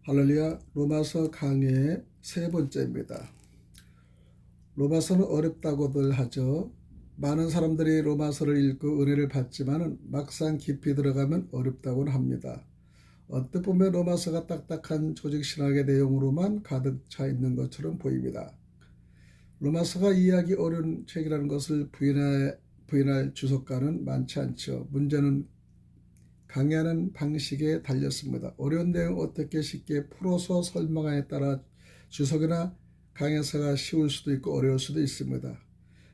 할렐루야. 로마서 강의 세 번째입니다. 로마서는 어렵다고들 하죠. 많은 사람들이 로마서를 읽고 은혜를 받지만 막상 깊이 들어가면 어렵다고는 합니다. 언뜻 보면 로마서가 딱딱한 조직신학의 내용으로만 가득 차 있는 것처럼 보입니다. 로마서가 이해하기 어려운 책이라는 것을 부인할 주석가는 많지 않죠. 문제는 강의하는 방식에 달렸습니다. 어려운 내용 어떻게 쉽게 풀어서 설명하에 따라 주석이나 강해서가 쉬울 수도 있고 어려울 수도 있습니다.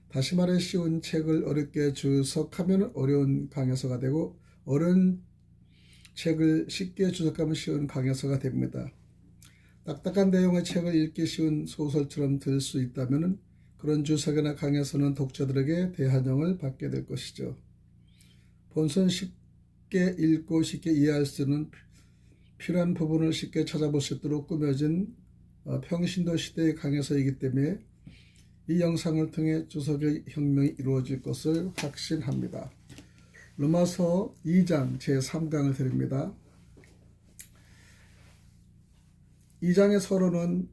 다시 말해 쉬운 책을 어렵게 주석하면 어려운 강해서가 되고 어려운 책을 쉽게 주석하면 쉬운 강해서가 됩니다. 딱딱한 내용의 책을 읽기 쉬운 소설처럼 들 수 있다면 그런 주석이나 강해서는 독자들에게 대환영을 받게 될 것이죠. 본선 쉽게 읽고 쉽게 이해할 수 있는 필요한 부분을 쉽게 찾아볼 수 있도록 꾸며진 평신도 시대의 강해서이기 때문에 이 영상을 통해 주석의 혁명이 이루어질 것을 확신합니다. 로마서 2장 제3강을 드립니다. 2장의 서론은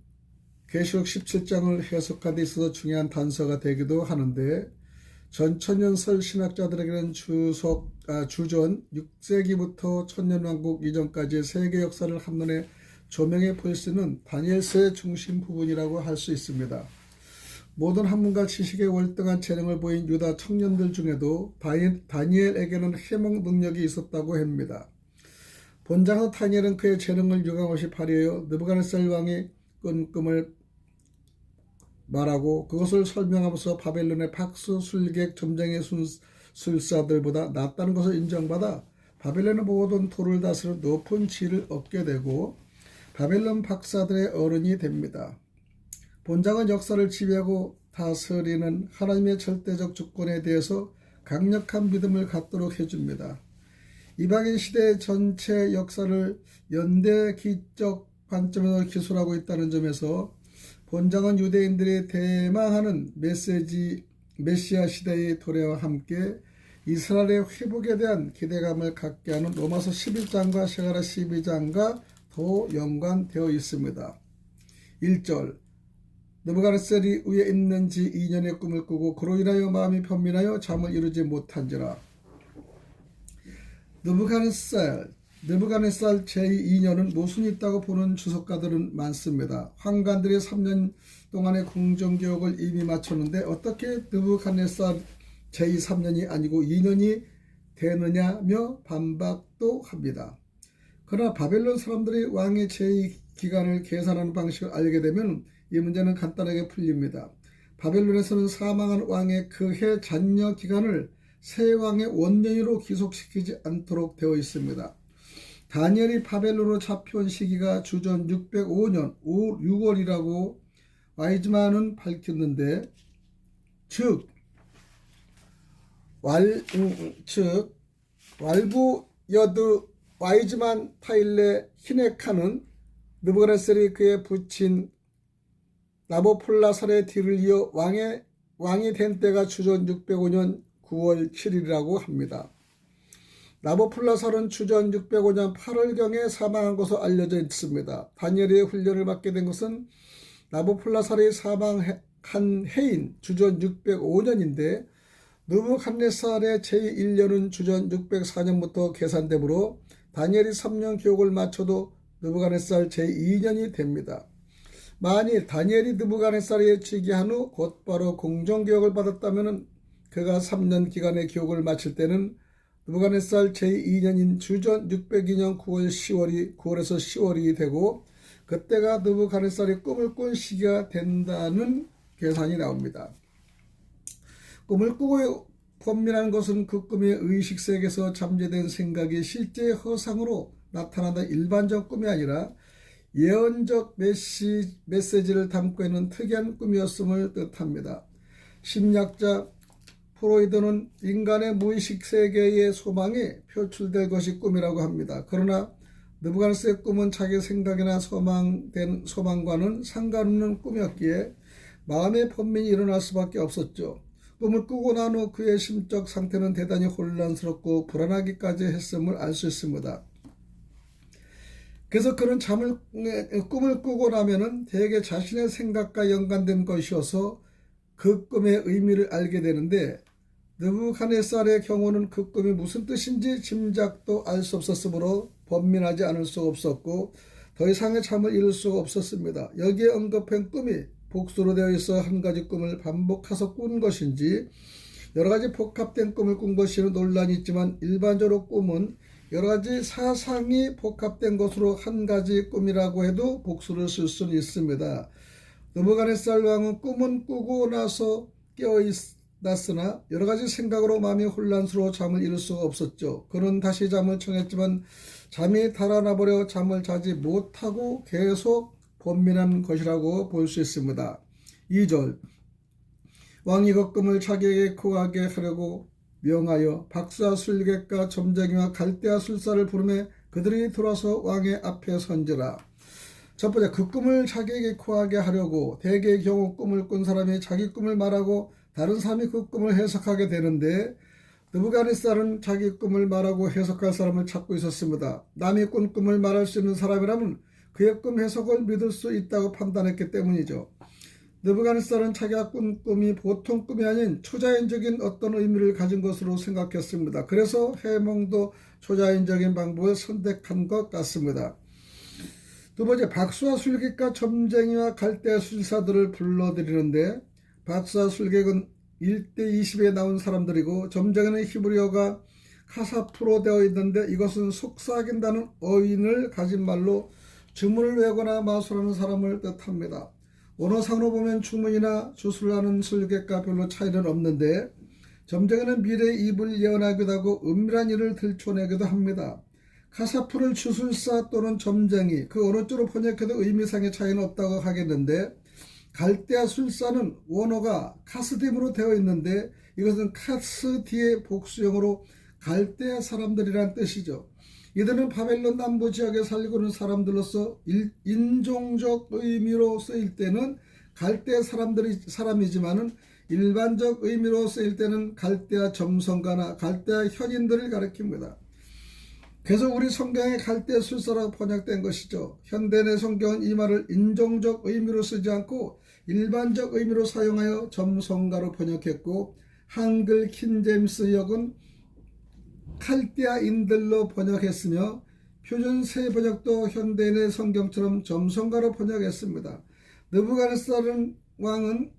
계시록 17장을 해석하는 데 있어서 중요한 단서가 되기도 하는데 전천년설 신학자들에게는 주전 6세기부터 천년왕국 이전까지의 세계 역사를 한눈에 조명해 볼 수 있는 다니엘서의 중심 부분이라고 할 수 있습니다. 모든 학문과 지식에 월등한 재능을 보인 유다 청년들 중에도 다니엘에게는 해몽 능력이 있었다고 합니다. 본장은 다니엘은 그의 재능을 유감없이 발휘하여 느부갓네살 왕이 꾼 꿈을 말하고 그것을 설명하면서 바벨론의 박수, 술객, 점쟁이 술사들보다 낫다는 것을 인정받아 바벨론의 모든 도를 다스리는 높은 지위를 얻게 되고 바벨론 박사들의 어른이 됩니다. 본장은 역사를 지배하고 다스리는 하나님의 절대적 주권에 대해서 강력한 믿음을 갖도록 해줍니다. 이방인 시대의 전체 역사를 연대기적 관점에서 기술하고 있다는 점에서 본장은 유대인들이 대망하는 메시아 시대의 도래와 함께 이스라엘의 회복에 대한 기대감을 갖게 하는 로마서 11장과 세가랴 12장과 더 연관되어 있습니다. 1절 느부갓네살이 위에 있는 지 2년의 꿈을 꾸고 그로 인하여 마음이 편민하여 잠을 이루지 못한지라. 느부갓네살 제2년은 모순이 있다고 보는 주석가들은 많습니다. 황관들이 3년 동안의 궁정교육을 이미 마쳤는데 어떻게 느부갓네살 제3년이 아니고 2년이 되느냐며 반박도 합니다. 그러나 바벨론 사람들이 왕의 제2기간을 계산하는 방식을 알게 되면 이 문제는 간단하게 풀립니다. 바벨론에서는 사망한 왕의 그해 잔여 기간을 새 왕의 원년으로 기속시키지 않도록 되어 있습니다. 다니엘이 바벨론으로 잡혀온 시기가 주전 605년 6월이라고 와이즈만은 밝혔는데 즉 왈부여드 와이즈만 타일레 히네카는 느부갓네살이 그의 부친 나보폴라살의 뒤를 이어 왕이 된 때가 주전 605년 9월 7일이라고 합니다. 나보폴라살은 주전 605년 8월경에 사망한 것으로 알려져 있습니다. 다니엘이 훈련을 받게 된 것은 나보폴라살이 사망한 해인 주전 605년인데 느부갓네살의 제1년은 주전 604년부터 계산되므로 다니엘이 3년 교육을 마쳐도 느부갓네살 제2년이 됩니다. 만일 다니엘이 느부갓네살에 즉위한 후 곧바로 공정교육을 받았다면 그가 3년 기간의 교육을 마칠 때는 느부갓네살 제2년인 주전 602년 9월에서 10월이 되고 그때가 느부갓네살이 꿈을 꾼 시기가 된다는 계산이 나옵니다. 꿈을 꾸고 번민한 것은 그 꿈의 의식세계에서 잠재된 생각이 실제 허상으로 나타나는 일반적 꿈이 아니라 예언적 메시지를 담고 있는 특이한 꿈이었음을 뜻합니다. 심리학자 프로이드는 인간의 무의식 세계의 소망이 표출될 것이 꿈이라고 합니다. 그러나 느부갓네살의 꿈은 자기 생각이나 소망과는 상관없는 꿈이었기에 마음의 번민이 일어날 수밖에 없었죠. 꿈을 꾸고 난 후 그의 심적 상태는 대단히 혼란스럽고 불안하기까지 했음을 알 수 있습니다. 그래서 그런 꿈을 꾸고 나면은 대개 자신의 생각과 연관된 것이어서 그 꿈의 의미를 알게 되는데, 느부갓네살의 경우는 그 꿈이 무슨 뜻인지 짐작도 알 수 없었으므로 번민하지 않을 수가 없었고 더 이상의 잠을 이룰 수가 없었습니다. 여기에 언급한 꿈이 복수로 되어 있어 한 가지 꿈을 반복해서 꾼 것인지 여러 가지 복합된 꿈을 꾼 것이는 논란이 있지만, 일반적으로 꿈은 여러 가지 사상이 복합된 것으로 한 가지 꿈이라고 해도 복수를 쓸 수는 있습니다. 느부갓네살 왕은 꿈은 꾸고 나서 깨어났으나 여러 가지 생각으로 마음이 혼란스러워 잠을 이룰 수가 없었죠. 그는 다시 잠을 청했지만 잠이 달아나버려 잠을 자지 못하고 계속 번민한 것이라고 볼 수 있습니다. 2절, 왕이 그 꿈을 자기에게 고하게 하려고 명하여 박수와 술객과 점쟁이와 갈대아 술사를 부르매 그들이 돌아서 왕의 앞에 선지라. 첫 번째, 그 꿈을 자기에게 고하게 하려고, 대개의 경우 꿈을 꾼 사람이 자기 꿈을 말하고 다른 사람이 그 꿈을 해석하게 되는데, 느부갓네살은 자기 꿈을 말하고 해석할 사람을 찾고 있었습니다. 남이 꾼 꿈을 말할 수 있는 사람이라면 그의 꿈 해석을 믿을 수 있다고 판단했기 때문이죠. 느부갓네살은 자기가 꾼 꿈이 보통 꿈이 아닌 초자연적인 어떤 의미를 가진 것으로 생각했습니다. 그래서 해몽도 초자연적인 방법을 선택한 것 같습니다. 두 번째, 박수와 술객과 점쟁이와 갈대 술사들을 불러들이는데, 박수와 술객은 1대 20에 나온 사람들이고 점쟁이는 히브리어가 카사프로 되어 있는데, 이것은 속삭인다는 어휘를 가진 말로 주문을 외거나 마술하는 사람을 뜻합니다. 언어상으로 보면 주문이나 주술하는 술객과 별로 차이는 없는데, 점쟁이는 미래의 입을 예언하기도 하고 은밀한 일을 들춰내기도 합니다. 카사프를 주술사 또는 점쟁이, 그 어느 쪽으로 번역해도 의미상의 차이는 없다고 하겠는데, 갈대아 술사는 원어가 카스딤으로 되어 있는데 이것은 카스디의 복수형으로 갈대아 사람들이란 뜻이죠. 이들은 바벨론 남부 지역에 살고 있는 사람들로서 인종적 의미로 쓰일 때는 갈대아 사람이지만은 일반적 의미로 쓰일 때는 갈대아 점성가나 갈대아 현인들을 가리킵니다. 그래서 우리 성경에 갈대아 술사라고 번역된 것이죠. 현대의 성경은 이 말을 인종적 의미로 쓰지 않고 일반적 의미로 사용하여 점성가로 번역했고, 한글 킹제임스 역은 칼디아인들로 번역했으며 표준 새 번역도 현대인의 성경처럼 점성가로 번역했습니다. 느부갓네살 왕은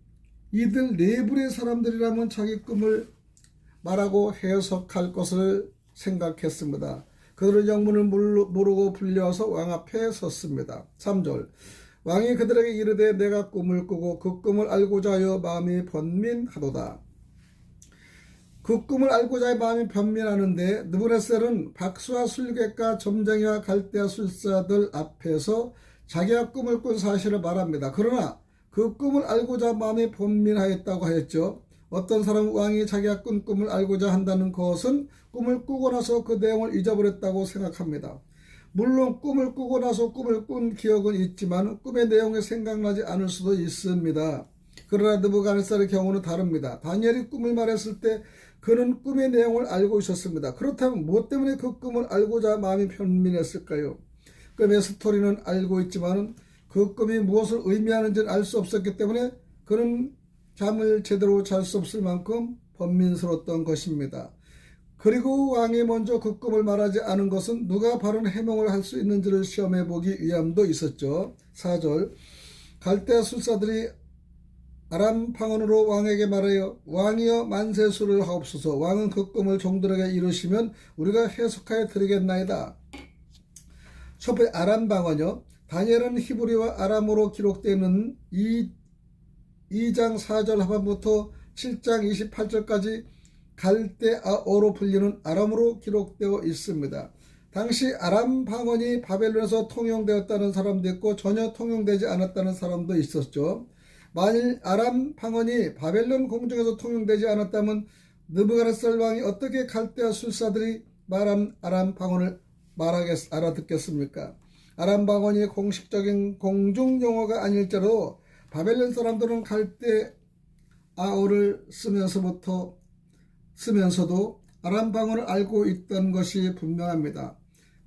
이들 내부의 사람들이라면 자기 꿈을 말하고 해석할 것을 생각했습니다. 그들은 영문을 모르고 불려와서 왕 앞에 섰습니다. 3절, 왕이 그들에게 이르되 내가 꿈을 꾸고 그 꿈을 알고자 하여 마음이 번민하도다. 그 꿈을 알고자 하여 마음이 번민하는데, 느부갓네살은 박수와 술객과 점쟁이와 갈대아 술사들 앞에서 자기가 꿈을 꾼 사실을 말합니다. 그러나 그 꿈을 알고자 마음이 번민하였다고 하였죠. 어떤 사람은 왕이 자기가 꾼 꿈을 알고자 한다는 것은 꿈을 꾸고 나서 그 내용을 잊어버렸다고 생각합니다. 물론 꿈을 꾸고 나서 꿈을 꾼 기억은 있지만 꿈의 내용이 생각나지 않을 수도 있습니다. 그러나 느부갓네살의 경우는 다릅니다. 다니엘이 꿈을 말했을 때 그는 꿈의 내용을 알고 있었습니다. 그렇다면 무엇 때문에 그 꿈을 알고자 마음이 편민했을까요? 꿈의 스토리는 알고 있지만 그 꿈이 무엇을 의미하는지는 알 수 없었기 때문에 그는 잠을 제대로 잘 수 없을 만큼 번민스러웠던 것입니다. 그리고 왕이 먼저 그 꿈을 말하지 않은 것은 누가 바른 해몽을 할 수 있는지를 시험해 보기 위함도 있었죠. 4절, 갈대아 술사들이 아람 방언으로 왕에게 말하여 왕이여 만세수를 하옵소서. 왕은 그 꿈을 종들에게 이루시면 우리가 해석하여 드리겠나이다. 첫 번째, 아람 방언이요. 다니엘은 히브리와 아람어로 기록되어 있는 2장 4절 하반부터 7장 28절까지 갈대아어로 불리는 아람어로 기록되어 있습니다. 당시 아람 방언이 바벨론에서 통용되었다는 사람도 있고 전혀 통용되지 않았다는 사람도 있었죠. 만일 아람 방언이 바벨론 공중에서 통용되지 않았다면 느부갓네살 왕이 어떻게 갈대아 술사들이 말한 아람 방언을 알아듣겠습니까? 아람 방언이 공식적인 공중 용어가 아닐지라도 바벨론 사람들은 갈대아어를 쓰면서도 아람 방언을 알고 있던 것이 분명합니다.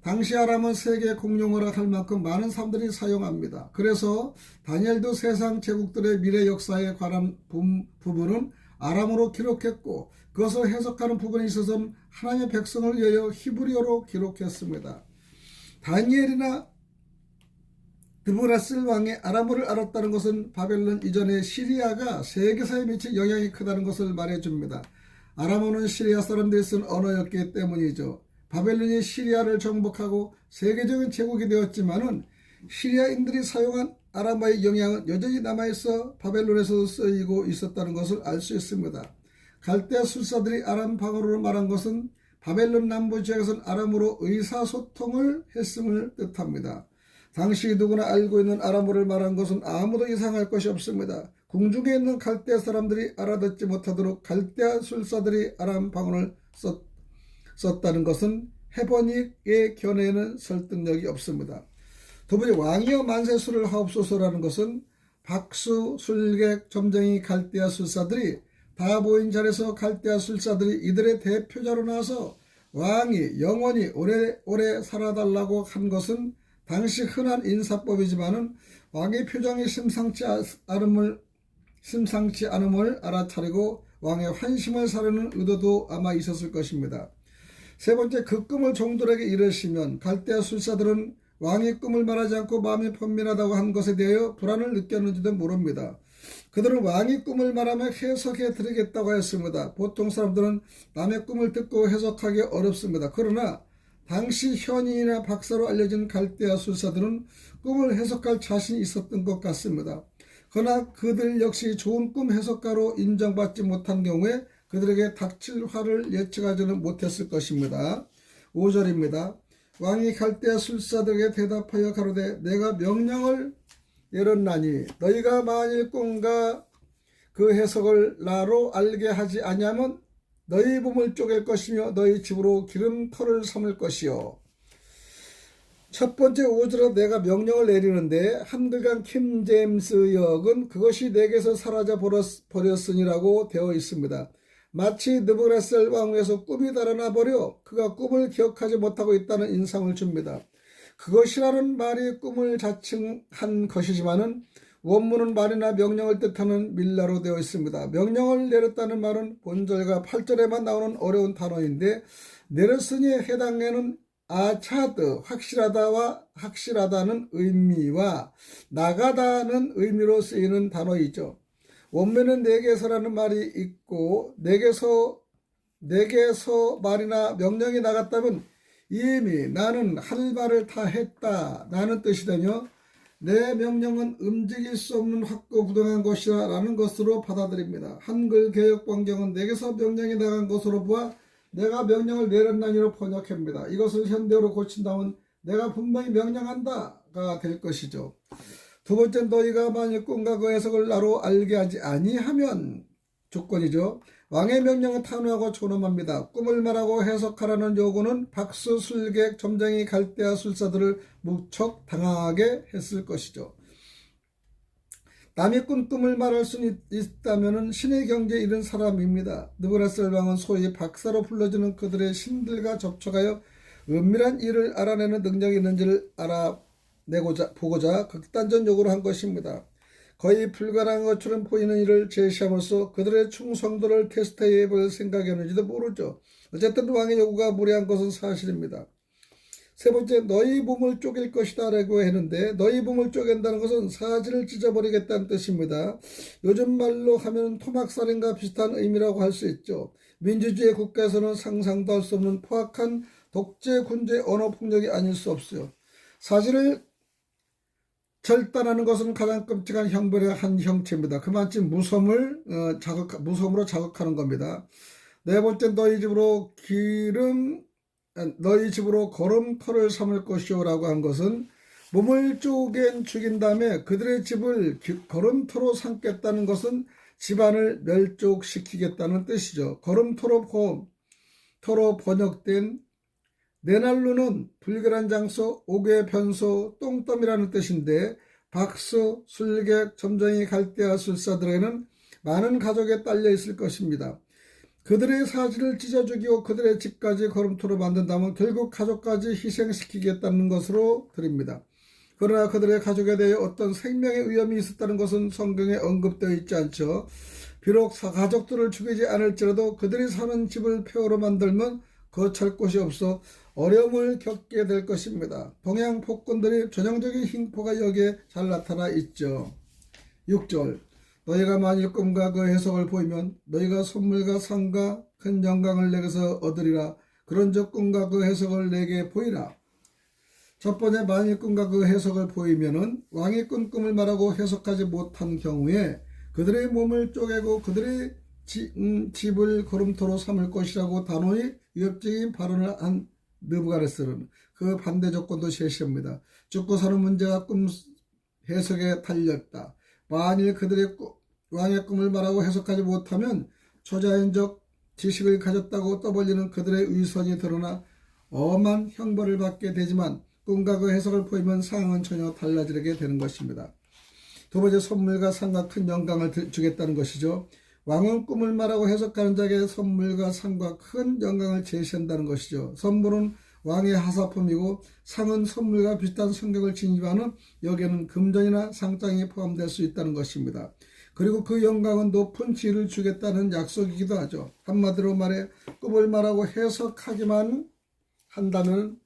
당시 아람은 세계 공용어라 할 만큼 많은 사람들이 사용합니다. 그래서 다니엘도 세상 제국들의 미래 역사에 관한 부분은 아람어로 기록했고 그것을 해석하는 부분에 있어서는 하나님의 백성을 위하여 히브리어로 기록했습니다. 다니엘이나 드브라슬 왕의 아람어를 알았다는 것은 바벨론 이전의 시리아가 세계사에 미친 영향이 크다는 것을 말해줍니다. 아람어는 시리아 사람들이 쓴 언어였기 때문이죠. 바벨론이 시리아를 정복하고 세계적인 제국이 되었지만은 시리아인들이 사용한 아람어의 영향은 여전히 남아있어 바벨론에서도 쓰이고 있었다는 것을 알 수 있습니다. 갈대아 술사들이 아람 방언으로 말한 것은 바벨론 남부 지역에서는 아람어로 의사소통을 했음을 뜻합니다. 당시 누구나 알고 있는 아람어를 말한 것은 아무도 이상할 것이 없습니다. 궁중에 있는 갈대아 사람들이 알아듣지 못하도록 갈대아 술사들이 아람 방언을 썼다는 것은 헤버닉의 견해에는 설득력이 없습니다. 두 번째, 왕이여 만세술을 하옵소서라는 것은 박수, 술객, 점쟁이 갈대아 술사들이 다 모인 자리에서 갈대아 술사들이 이들의 대표자로 나와서 왕이 영원히 오래오래 살아달라고 한 것은 당시 흔한 인사법이지만은 왕의 표정이 심상치 않음을 알아차리고 왕의 환심을 사려는 의도도 아마 있었을 것입니다. 세 번째, 그 꿈을 종들에게 이르시면 갈대아 술사들은 왕이 꿈을 말하지 않고 마음이 번민하다고 한 것에 대하여 불안을 느꼈는지도 모릅니다. 그들은 왕이 꿈을 말하며 해석해 드리겠다고 했습니다. 보통 사람들은 남의 꿈을 듣고 해석하기 어렵습니다. 그러나 당시 현인이나 박사로 알려진 갈대아 술사들은 꿈을 해석할 자신이 있었던 것 같습니다. 그러나 그들 역시 좋은 꿈 해석가로 인정받지 못한 경우에 그들에게 닥칠 화를 예측하지는 못했을 것입니다. 5절입니다. 왕이 갈대아 술사들에게 대답하여 가로되 내가 명령을 내렸나니 너희가 만일 꿈과 그 해석을 나로 알게 하지 아니하면 너희 몸을 쪼갤 것이며 너희 집으로 기름터를 삼을 것이요. 첫 번째 5절은 내가 명령을 내리는데 한글간 킹제임스 역은 그것이 내게서 사라져 버렸으니라고 되어 있습니다. 마치 느부갓네살 왕에서 꿈이 달아나 버려 그가 꿈을 기억하지 못하고 있다는 인상을 줍니다. 그것이라는 말이 꿈을 자칭한 것이지만은 원문은 말이나 명령을 뜻하는 밀라로 되어 있습니다. 명령을 내렸다는 말은 본절과 8절에만 나오는 어려운 단어인데 내렸으니에 해당에는 아차드, 확실하다와 확실하다는 의미와 나가다는 의미로 쓰이는 단어이죠. 원문은 내게서라는 말이 있고 내게서 말이나 명령이 나갔다면 이미 나는 할 말을 다 했다 라는 뜻이 되며 내 명령은 움직일 수 없는 확고부동한 것이라 라는 것으로 받아들입니다. 한글 개혁번경은 내게서 명령이 나간 것으로 보아 내가 명령을 내렸나니로 번역합니다. 이것을 현대어로 고친다면 내가 분명히 명령한다가 될 것이죠. 두 번째, 너희가 만일 꿈과 그 해석을 나로 알게 하지 아니하면 조건이죠. 왕의 명령은 탄호하고 존엄합니다. 꿈을 말하고 해석하라는 요구는 박수, 술객, 점쟁이, 갈대아 술사들을 무척 당황하게 했을 것이죠. 남의 꿈을 말할 수 있다면 신의 경지에 이른 사람입니다. 느부갓네살 왕은 소위 박사로 불러주는 그들의 신들과 접촉하여 은밀한 일을 알아내는 능력이 있는지를 보고자 극단적 요구를 한 것입니다. 거의 불가능한 것처럼 보이는 일을 제시함으로써 그들의 충성도를 테스트해 볼 생각이었는지도 모르죠. 어쨌든 왕의 요구가 무례한 것은 사실입니다. 세 번째, 너희 몸을 쪼갤 것이다 라고 했는데 너희 몸을 쪼갠다는 것은 사지를 찢어버리겠다는 뜻입니다. 요즘 말로 하면 토막살인과 비슷한 의미라고 할 수 있죠. 민주주의 국가에서는 상상도 할 수 없는 포악한 독재, 군주의 언어폭력이 아닐 수 없어요. 사지를 절단하는 것은 가장 끔찍한 형벌의 한 형체입니다. 그만큼 무섬으로 자극하는 겁니다. 네 번째, 너희 집으로 거름터를 삼을 것이오 라고 한 것은 몸을 쪼갠 죽인 다음에 그들의 집을 거름터로 삼겠다는 것은 집안을 멸족시키겠다는 뜻이죠. 거름터로 번역된 네날루는 불결한 장소, 옥의 변소, 똥덤이라는 뜻인데 박수, 술객, 점쟁이, 갈대아 술사들에게는 많은 가족에 딸려 있을 것입니다. 그들의 사지를 찢어 죽이고 그들의 집까지 걸음토로 만든다면 결국 가족까지 희생시키겠다는 것으로 드립니다. 그러나 그들의 가족에 대해 어떤 생명의 위험이 있었다는 것은 성경에 언급되어 있지 않죠. 비록 가족들을 죽이지 않을지라도 그들이 사는 집을 폐허로 만들면 거처할 곳이 없어 어려움을 겪게 될 것입니다. 동양 폭군들의 전형적인 흉포가 여기에 잘 나타나 있죠. 6절 너희가 만일 꿈과 그 해석을 보이면 너희가 선물과 상과 큰 영광을 내게서 얻으리라. 그런즉 꿈과 그 해석을 내게 보이라. 첫 번째, 만일 꿈과 그 해석을 보이면은 왕이 꾼 꿈을 말하고 해석하지 못한 경우에 그들의 몸을 쪼개고 그들의 집을 걸음토로 삼을 것이라고 단호히 위협적인 발언을 한 느부갓네살은 그 반대 조건도 제시합니다. 죽고 사는 문제가 꿈 해석에 달렸다. 만일 그들의 왕의 꿈을 말하고 해석하지 못하면 초자연적 지식을 가졌다고 떠벌리는 그들의 위선이 드러나 엄한 형벌을 받게 되지만 꿈과 그 해석을 보이면 상황은 전혀 달라지게 되는 것입니다. 두 번째, 선물과 상과 큰 영광을 주겠다는 것이죠. 왕은 꿈을 말하고 해석하는 자에게 선물과 상과 큰 영광을 제시한다는 것이죠. 선물은 왕의 하사품이고 상은 선물과 비슷한 성격을 지니하는 여기에는 금전이나 상장이 포함될 수 있다는 것입니다. 그리고 그 영광은 높은 지위를 주겠다는 약속이기도 하죠. 한마디로 말해 꿈을 말하고 해석하기만 한다면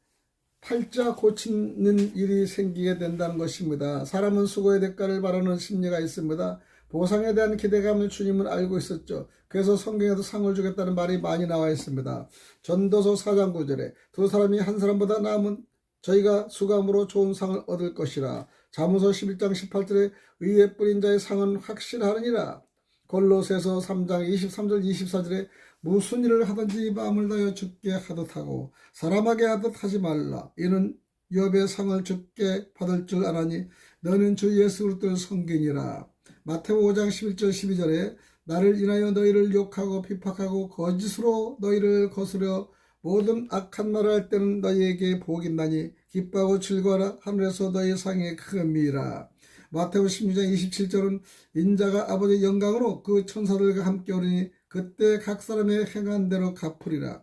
팔자 고치는 일이 생기게 된다는 것입니다. 사람은 수고의 대가를 바라는 심리가 있습니다. 보상에 대한 기대감을 주님은 알고 있었죠. 그래서 성경에도 상을 주겠다는 말이 많이 나와 있습니다. 전도서 4장 9절에 두 사람이 한 사람보다 나으면 저희가 수감으로 좋은 상을 얻을 것이라. 잠언서 11장 18절에 의에 뿌린 자의 상은 확실하느니라. 골로새서 3장 23절 24절에 무슨 일을 하든지 마음을 다하여 주께 하듯 하고 사람에게 하듯 하지 말라. 이는 욥의 상을 주께 받을 줄 아나니 너는 주 예수 그리스도를 섬기니라. 마태복음 5장 11절 12절에 나를 인하여 너희를 욕하고 비박하고 거짓으로 너희를 거스려 모든 악한 말을 할 때는 너희에게 복이 있나니 기뻐하고 즐거워라. 하늘에서 너희 상이 크미라. 마태복음 16장 27절은 인자가 아버지의 영광으로 그 천사들과 함께 오르니 그때 각 사람의 행한 대로 갚으리라.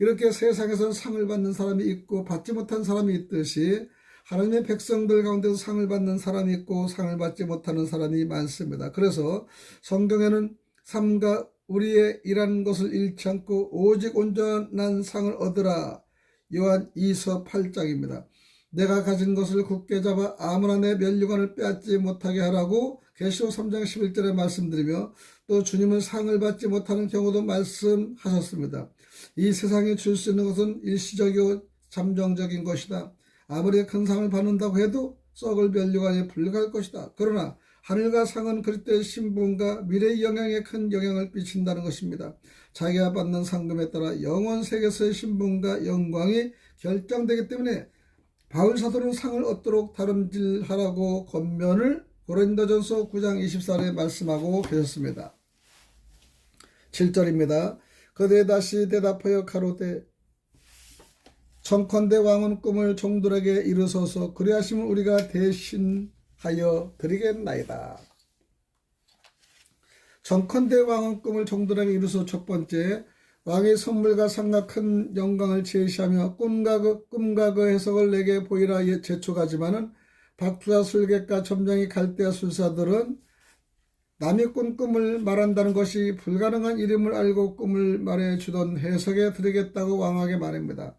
이렇게 세상에서 상을 받는 사람이 있고 받지 못한 사람이 있듯이 하나님의 백성들 가운데서 상을 받는 사람이 있고 상을 받지 못하는 사람이 많습니다. 그래서 성경에는 삶과 우리의 일하는 것을 잃지 않고 오직 온전한 상을 얻으라. 요한 2서 8장입니다. 내가 가진 것을 굳게 잡아 아무나 내 면류관을 빼앗지 못하게 하라고 계시록 3장 11절에 말씀드리며 또 주님은 상을 받지 못하는 경우도 말씀하셨습니다. 이 세상에 줄 수 있는 것은 일시적이고 잠정적인 것이다. 아무리 큰 상을 받는다고 해도 썩을 면류관에 불과할 것이다. 그러나 하늘과 상은 그리스도의 신분과 미래의 영향에 큰 영향을 끼친다는 것입니다. 자기가 받는 상금에 따라 영원 세계에서의 신분과 영광이 결정되기 때문에 바울 사도는 상을 얻도록 다름질하라고 권면을 고린도전서 9장 24절에 말씀하고 계셨습니다. 7절입니다. 그들이 다시 대답하여 가로되 청컨대 왕은 꿈을 종들에게 이르소서 그리하시면 우리가 대신하여 드리겠나이다. 청컨대 왕은 꿈을 종들에게 이르소서. 첫 번째, 왕의 선물과 상과 큰 영광을 제시하며 꿈과 그 해석을 내게 보이라 재촉하지만은 박투자 술객과 점장이 갈대아 술사들은 남이 꾼 꿈을 말한다는 것이 불가능한 일임을 알고 꿈을 말해주던 해석에 드리겠다고 왕에게 말합니다.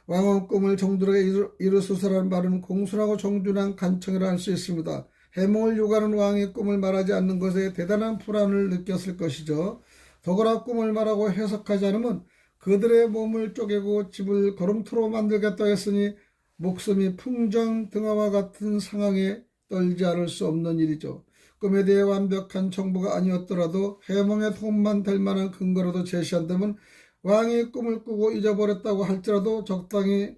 왕은 꿈을 종들에게 이르소서라는 말은 공손하고 정중한 간청이라 할 수 있습니다. 해몽을 요구하는 왕의 꿈을 말하지 않는 것에 대단한 불안을 느꼈을 것이죠. 더구나 꿈을 말하고 해석하지 않으면 그들의 몸을 쪼개고 집을 걸음토로 만들겠다 했으니 목숨이 풍정등화와 같은 상황에 떨지 않을 수 없는 일이죠. 꿈에 대해 완벽한 정보가 아니었더라도 해몽의 도움만 될 만한 근거라도 제시한다면 왕이 꿈을 꾸고 잊어버렸다고 할지라도 적당히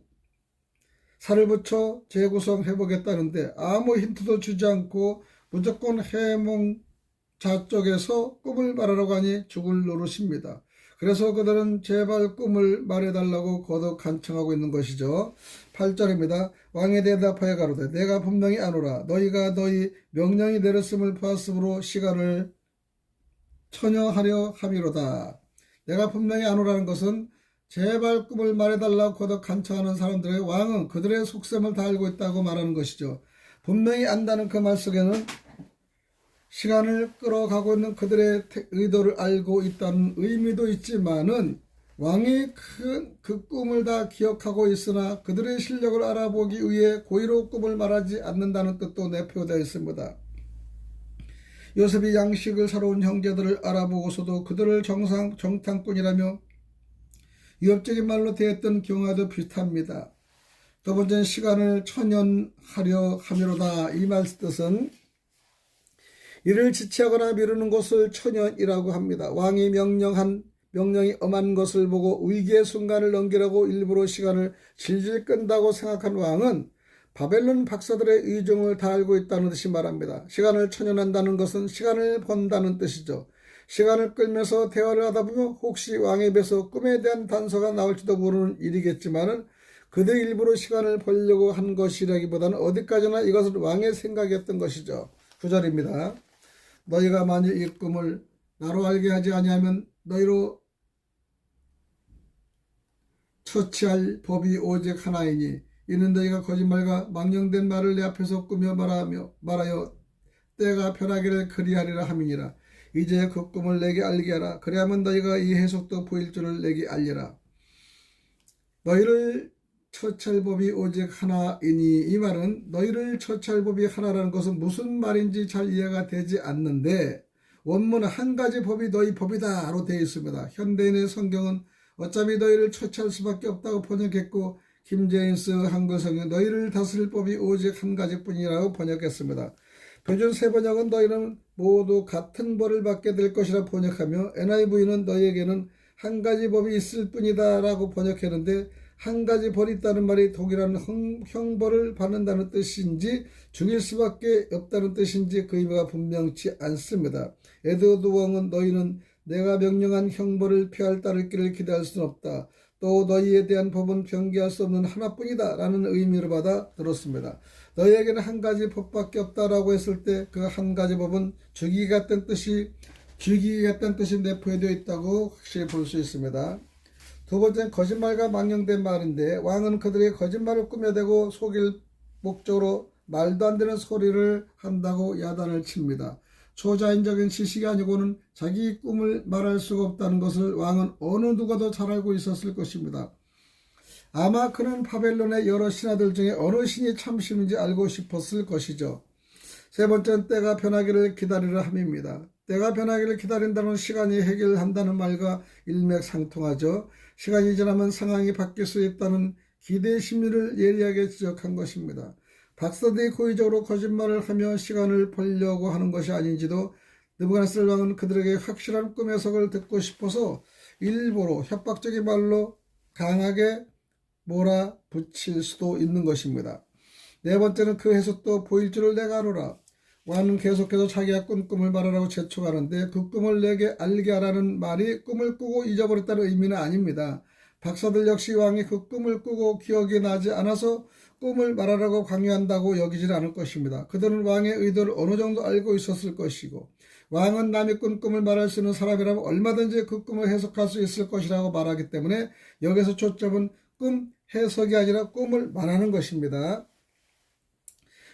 살을 붙여 재구성해보겠다는데 아무 힌트도 주지 않고 무조건 해몽자 쪽에서 꿈을 말하라고 하니 죽을 노릇입니다. 그래서 그들은 제발 꿈을 말해달라고 거듭 간청하고 있는 것이죠. 8절입니다. 왕에 대답하여 가로되 내가 분명히 아노라. 너희가 너희 명령이 내렸음을 보았으므로 시간을 처녀하려 함이로다. 내가 분명히 아노라는 것은 제발 꿈을 말해달라고 거듭 간청하는 사람들의 왕은 그들의 속셈을 다 알고 있다고 말하는 것이죠. 분명히 안다는 그 말 속에는 시간을 끌어가고 있는 그들의 의도를 알고 있다는 의미도 있지만은 왕이 그 꿈을 다 기억하고 있으나 그들의 실력을 알아보기 위해 고의로 꿈을 말하지 않는다는 뜻도 내포되어 있습니다. 요셉이 양식을 사러 온 형제들을 알아보고서도 그들을 정탐꾼이라며 위협적인 말로 대했던 경우와도 비슷합니다. 두 번째는 시간을 천연하려 함이로다. 이 말 뜻은 이를 지체하거나 미루는 것을 천연이라고 합니다. 왕이 명령이 엄한 것을 보고 위기의 순간을 넘기려고 일부러 시간을 질질 끈다고 생각한 왕은 바벨론 박사들의 의중을 다 알고 있다는 뜻이 말합니다. 시간을 천연한다는 것은 시간을 번다는 뜻이죠. 시간을 끌면서 대화를 하다 보면 혹시 왕의 입에서 꿈에 대한 단서가 나올지도 모르는 일이겠지만은 그들이 일부러 시간을 벌려고 한 것이라기보다는 어디까지나 이것은 왕의 생각이었던 것이죠. 9절입니다. 너희가 만일 이 꿈을 나로 알게 하지 아니하면 너희로 처치할 법이 오직 하나이니 이는 너희가 거짓말과 망령된 말을 내 앞에서 꾸며 말하여 때가 변하기를 그리하리라 함이니라. 이제 그 꿈을 내게 알게 하라. 그리하면 너희가 이 해석도 보일 줄을 내게 알리라. 너희를 처치할 법이 오직 하나이니 이 말은 너희를 처치할 법이 하나라는 것은 무슨 말인지 잘 이해가 되지 않는데 원문은 한 가지 법이 너희 법이다 로 되어 있습니다. 현대인의 성경은 어차피 너희를 처치할 수밖에 없다고 번역했고 김제임스 한글 성경 너희를 다스릴 법이 오직 한 가지뿐이라고 번역했습니다. 표준 세번역은 너희는 모두 같은 벌을 받게 될 것이라 번역하며 NIV는 너희에게는 한 가지 법이 있을 뿐이다 라고 번역했는데 한 가지 벌이 있다는 말이 동일한 형벌을 받는다는 뜻인지 죽일 수밖에 없다는 뜻인지 그 의미가 분명치 않습니다. 에드워드 왕은 너희는 내가 명령한 형벌을 피할 따를 길을 기대할 수는 없다. 또 너희에 대한 법은 변개할 수 없는 하나뿐이다 라는 의미로 받아 들었습니다. 너희에게는 한 가지 법밖에 없다라고 했을 때 그 한 가지 법은 죽이기 같은 뜻이 내포되어 있다고 확실히 볼 수 있습니다. 두 번째는 거짓말과 망령된 말인데 왕은 그들의 거짓말을 꾸며대고 속일 목적으로 말도 안 되는 소리를 한다고 야단을 칩니다. 초자연적인 지식이 아니고는 자기 꿈을 말할 수가 없다는 것을 왕은 어느 누가도 잘 알고 있었을 것입니다. 아마 그는 바벨론의 여러 신하들 중에 어느 신이 참신인지 알고 싶었을 것이죠. 세 번째는 때가 변하기를 기다리라 함입니다. 때가 변하기를 기다린다는 시간이 해결한다는 말과 일맥상통하죠. 시간이 지나면 상황이 바뀔 수 있다는 기대의 심리를 예리하게 지적한 것입니다. 박사들이 고의적으로 거짓말을 하며 시간을 벌려고 하는 것이 아닌지도 느부갓네살 왕은 그들에게 확실한 꿈 해석을 듣고 싶어서 일부러 협박적인 말로 강하게 몰아붙일 수도 있는 것입니다. 네 번째는 그 해석도 보일 줄을 내가 아노라. 왕은 계속해서 자기가 꾼 꿈을 말하라고 재촉하는데 그 꿈을 내게 알게 하라는 말이 꿈을 꾸고 잊어버렸다는 의미는 아닙니다. 박사들 역시 왕이 그 꿈을 꾸고 기억이 나지 않아서 꿈을 말하라고 강요한다고 여기질 않을 것입니다. 그들은 왕의 의도를 어느 정도 알고 있었을 것이고 왕은 남이 꾼 꿈을 말할 수 있는 사람이라면 얼마든지 그 꿈을 해석할 수 있을 것이라고 말하기 때문에 여기서 초점은 꿈 해석이 아니라 꿈을 말하는 것입니다.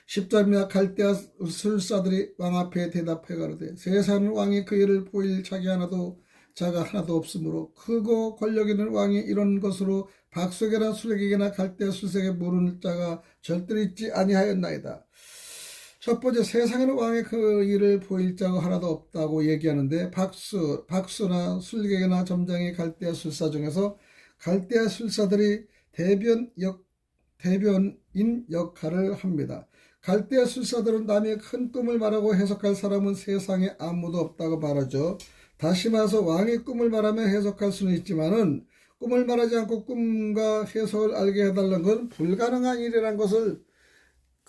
10절입니다. 갈대아 술사들이 왕 앞에 대답해 가로되 세상 왕이 그 일을 보일 자가 하나도 없으므로 크고 권력 있는 왕이 이런 것으로 박수에게나 술객에게나 갈대아 술색에 물을 자가 절대로 있지 아니하였나이다. 첫 번째, 세상에는 왕의 그 일을 보일 자가 하나도 없다고 얘기하는데 박수나 술객이나 점장의 갈대아 술사 중에서 갈대아 술사들이 대변인 역할을 합니다. 갈대아 술사들은 남의 큰 꿈을 말하고 해석할 사람은 세상에 아무도 없다고 말하죠. 다시 말해서 왕이 꿈을 말하며 해석할 수는 있지만은 꿈을 말하지 않고 꿈과 해석을 알게 해달라는 건 불가능한 일이라는 것을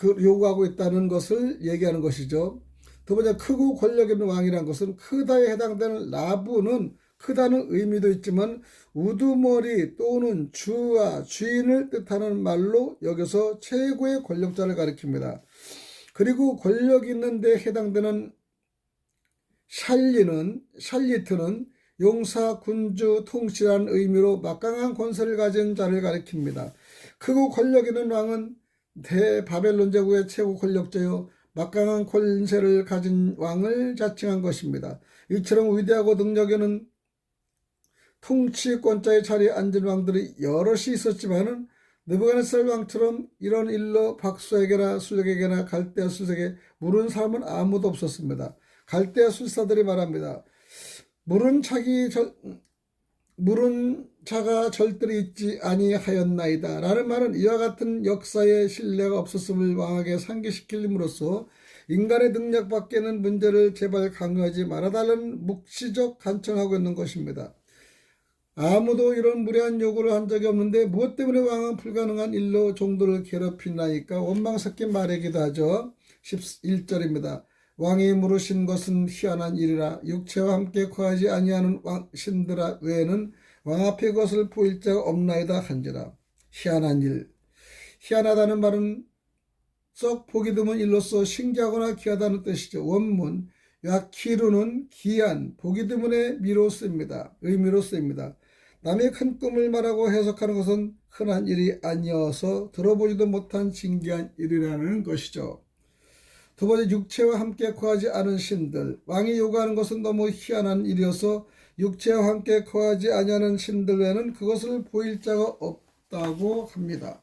요구하고 있다는 것을 얘기하는 것이죠. 두 번째, 크고 권력 있는 왕이라는 것은 크다에 해당되는 라부는 크다는 의미도 있지만 우두머리 또는 주와 주인을 뜻하는 말로 여기서 최고의 권력자를 가리킵니다. 그리고 권력 있는 데 해당되는 샬리트는 용사, 군주, 통치라는 의미로 막강한 권세를 가진 자를 가리킵니다. 크고 권력 있는 왕은 대바벨론 제국의 최고 권력자요 막강한 권세를 가진 왕을 자칭한 것입니다. 이처럼 위대하고 능력 있는 통치권자의 자리에 앉은 왕들이 여럿이 있었지만은 느부갓네살 왕처럼 이런 일로 박수에게나 술에게나 갈대아 술에게 물은 사람은 아무도 없었습니다. 갈대아 술사들이 말합니다. 물은 자가 절들이 있지 아니하였나이다 라는 말은 이와 같은 역사의 신뢰가 없었음을 왕에게 상기시킴으로써 인간의 능력 밖에는 문제를 제발 강요하지 말아달라는 묵시적 간청하고 있는 것입니다. 아무도 이런 무례한 요구를 한 적이 없는데 무엇 때문에 왕은 불가능한 일로 종들을 괴롭히나이까 원망 섞인 말이기도 하죠. 11절입니다. 왕이 물으신 것은 희한한 일이라 육체와 함께 거하지 아니하는 신들아 외에는 왕 앞에 그것을 보일 자가 없나이다 한지라. 희한한 일. 희한하다는 말은 썩 보기 드문 일로서 신기하거나 귀하다는 뜻이죠. 원문 야키루는 기한, 보기 드문의 의미로 씁니다. 남의 큰 꿈을 말하고 해석하는 것은 흔한 일이 아니어서 들어보지도 못한 신기한 일이라는 것이죠. 두 번째, 육체와 함께 거하지 않은 신들. 왕이 요구하는 것은 너무 희한한 일이어서 육체와 함께 거하지 아니하는 신들 외에는 그것을 보일 자가 없다고 합니다.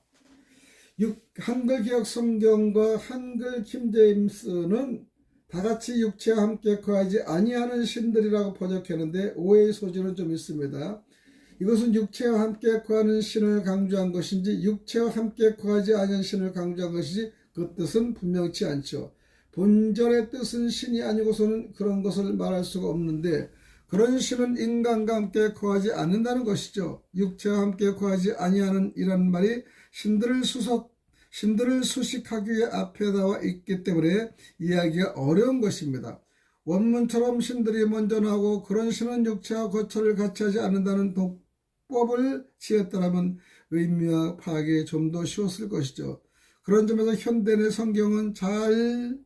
한글 개혁 성경과 한글 킹제임스는 다같이 육체와 함께 거하지 아니하는 신들이라고 번역했는데 오해의 소지는 좀 있습니다. 이것은 육체와 함께 거하는 신을 강조한 것인지 육체와 함께 거하지 아니하는 신을 강조한 것인지 그 뜻은 분명치 않죠. 본절의 뜻은 신이 아니고서는 그런 것을 말할 수가 없는데 그런 신은 인간과 함께 거하지 않는다는 것이죠. 육체와 함께 거하지 아니하는 이라는 말이 신들을 수식하기 위해 앞에 나와 있기 때문에 이해하기가 어려운 것입니다. 원문처럼 신들이 먼저 나오고 그런 신은 육체와 거처를 같이 하지 않는다는 독법을 지었더라면 의미와 파악이 좀 더 쉬웠을 것이죠. 그런 점에서 현대의 성경은 잘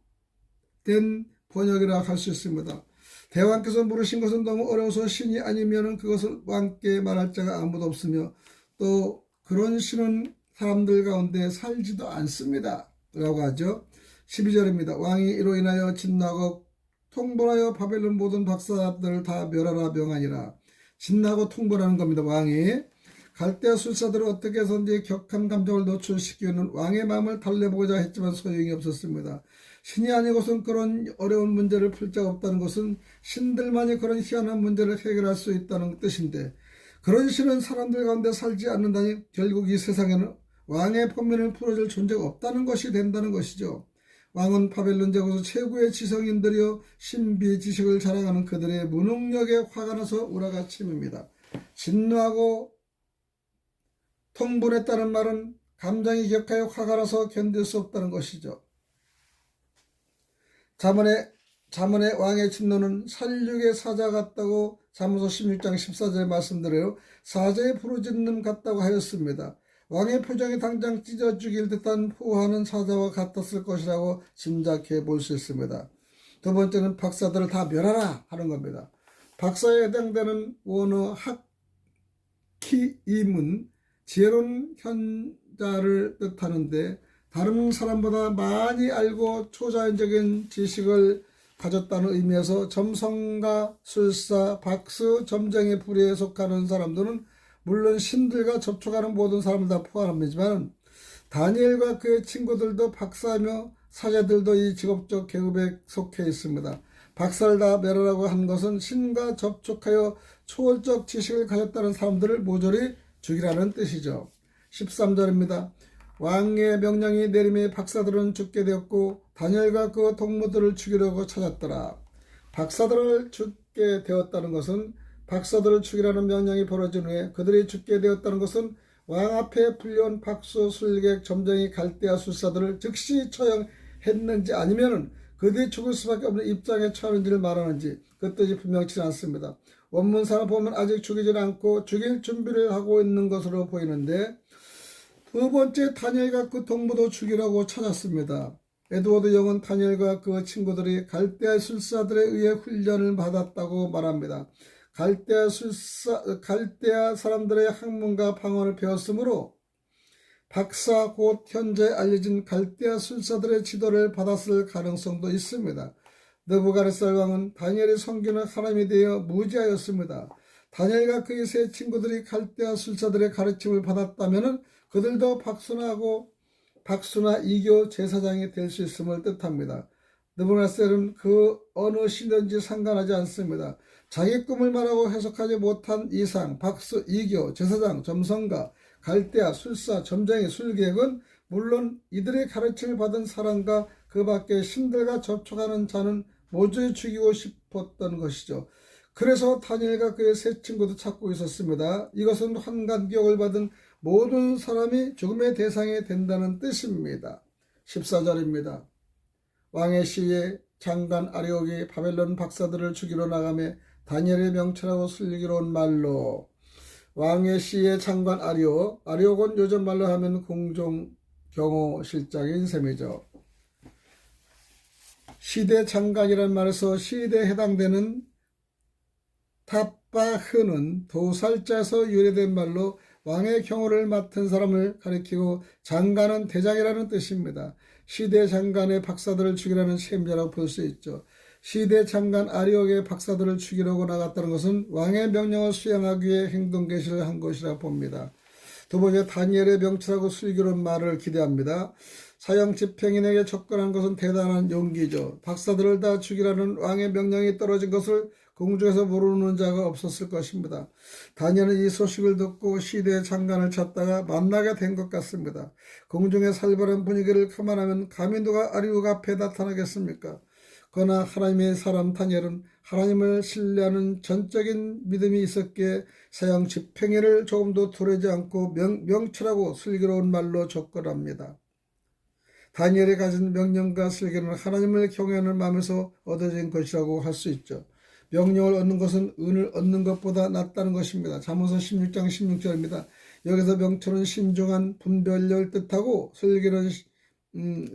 된 번역이라 할 수 있습니다. 대왕께서 물으신 것은 너무 어려워서 신이 아니면 그것을 왕께 말할 자가 아무도 없으며 또 그런 신은 사람들 가운데 살지도 않습니다 라고 하죠. 12절입니다. 왕이 이로 인하여 진나고 통벌하여 바벨론 모든 박사들을 다 멸하라 명하니라. 진나고 통벌하는 겁니다. 왕이 갈대아 술사들을 어떻게 해서든지 격한 감정을 노출시키는 왕의 마음을 달래보고자 했지만 소용이 없었습니다. 신이 아니고선 그런 어려운 문제를 풀 자가 없다는 것은 신들만이 그런 희한한 문제를 해결할 수 있다는 뜻인데 그런 신은 사람들 가운데 살지 않는다니 결국 이 세상에는 왕의 범민을 풀어줄 존재가 없다는 것이 된다는 것이죠. 왕은 바벨론 제국에서 최고의 지성인들이여 신비 지식을 자랑하는 그들의 무능력에 화가 나서 우라가 침입니다. 진노하고 통분했다는 말은 감정이 격하여 화가 나서 견딜 수 없다는 것이죠. 잠언의 왕의 진노는 살육의 사자 같다고 잠언서 16장 14절에 말씀드려요. 사자의 부르짖는 같다고 하였습니다. 왕의 표정이 당장 찢어 죽일 듯한 호하는 사자와 같았을 것이라고 짐작해 볼 수 있습니다. 두 번째는 박사들을 다 멸하라 하는 겁니다. 박사에 해당되는 원어 하키임은 지혜로운 현자를 뜻하는데 다른 사람보다 많이 알고 초자연적인 지식을 가졌다는 의미에서 점성가, 술사, 박수, 점쟁이 부류에 속하는 사람들은 물론 신들과 접촉하는 모든 사람을 다 포함합니다만 다니엘과 그의 친구들도 박사며 사제들도 이 직업적 계급에 속해 있습니다. 박사를 다 멸하라고 한 것은 신과 접촉하여 초월적 지식을 가졌다는 사람들을 모조리 죽이라는 뜻이죠. 13절입니다. 왕의 명령이 내림에 박사들은 죽게 되었고 다니엘과 그 동무들을 죽이려고 찾았더라. 박사들을 죽게 되었다는 것은 박사들을 죽이라는 명령이 벌어진 후에 그들이 죽게 되었다는 것은 왕 앞에 불려온 박수, 술객, 점쟁이, 갈대아 술사들을 즉시 처형했는지 아니면 그들이 죽을 수밖에 없는 입장에 처하는지를 말하는지 그 뜻이 분명치 않습니다. 원문상을 보면 아직 죽이질 않고 죽일 준비를 하고 있는 것으로 보이는데 두 번째 다니엘과 그 동무도 죽이라고 찾았습니다. 에드워드 영은 다니엘과 그 친구들이 갈대아 술사들에 의해 훈련을 받았다고 말합니다. 갈대아 사람들의 학문과 방언을 배웠으므로 박사 곧 현재 알려진 갈대아 술사들의 지도를 받았을 가능성도 있습니다. 느부갓네살 왕은 다니엘이 섬기는 하나님에 대해 무지하였습니다. 다니엘과 그의 세 친구들이 갈대아 술사들의 가르침을 받았다면 그들도 박수나 이교 제사장이 될 수 있음을 뜻합니다. 느부갓네살은 그 어느 신든지 상관하지 않습니다. 자기 꿈을 말하고 해석하지 못한 이상 박수, 이교, 제사장, 점성가, 갈대아, 술사, 점쟁이, 술객은 물론 이들의 가르침을 받은 사람과 그 밖에 신들과 접촉하는 자는 모조리 죽이고 싶었던 것이죠. 그래서 다니엘과 그의 세 친구도 찾고 있었습니다. 이것은 환관기억을 받은 모든 사람이 죽음의 대상이 된다는 뜻입니다. 14절입니다. 왕의 시에 장관 아리옥이 바벨론 박사들을 죽이러 나가며 다니엘의 명철하고 슬기로운 말로 왕의 시의 장관 아리옥은 요즘 말로 하면 공종 경호실장인 셈이죠. 시대 장관이란 말에서 시대에 해당되는 탑바흐는 도살자에서 유래된 말로 왕의 경호를 맡은 사람을 가리키고 장관은 대장이라는 뜻입니다. 시대 장관의 박사들을 죽이라는 셈이라고 볼 수 있죠. 시대 장관 아리옥의 박사들을 죽이려고 나갔다는 것은 왕의 명령을 수행하기 위해 행동 개시를 한 것이라 봅니다. 두 번째, 다니엘의 명철하고 슬기로운 말을 기대합니다. 사형 집행인에게 접근한 것은 대단한 용기죠. 박사들을 다 죽이라는 왕의 명령이 떨어진 것을 공중에서 모르는 자가 없었을 것입니다. 다니엘은 이 소식을 듣고 시대 장관을 찾다가 만나게 된 것 같습니다. 공중의 살벌한 분위기를 감안하면 감히 누가 아리옥 앞에 나타나겠습니까? 그러나 하나님의 사람 다니엘은 하나님을 신뢰하는 전적인 믿음이 있었기에 사형 집행인을 조금도 두려지 않고 명철하고 슬기로운 말로 접근합니다. 다니엘이 가진 명령과 슬기는 하나님을 경외하는 마음에서 얻어진 것이라고 할 수 있죠. 명령을 얻는 것은 은을 얻는 것보다 낫다는 것입니다. 잠언서 16장 16절입니다. 여기서 명철은 신중한 분별력을 뜻하고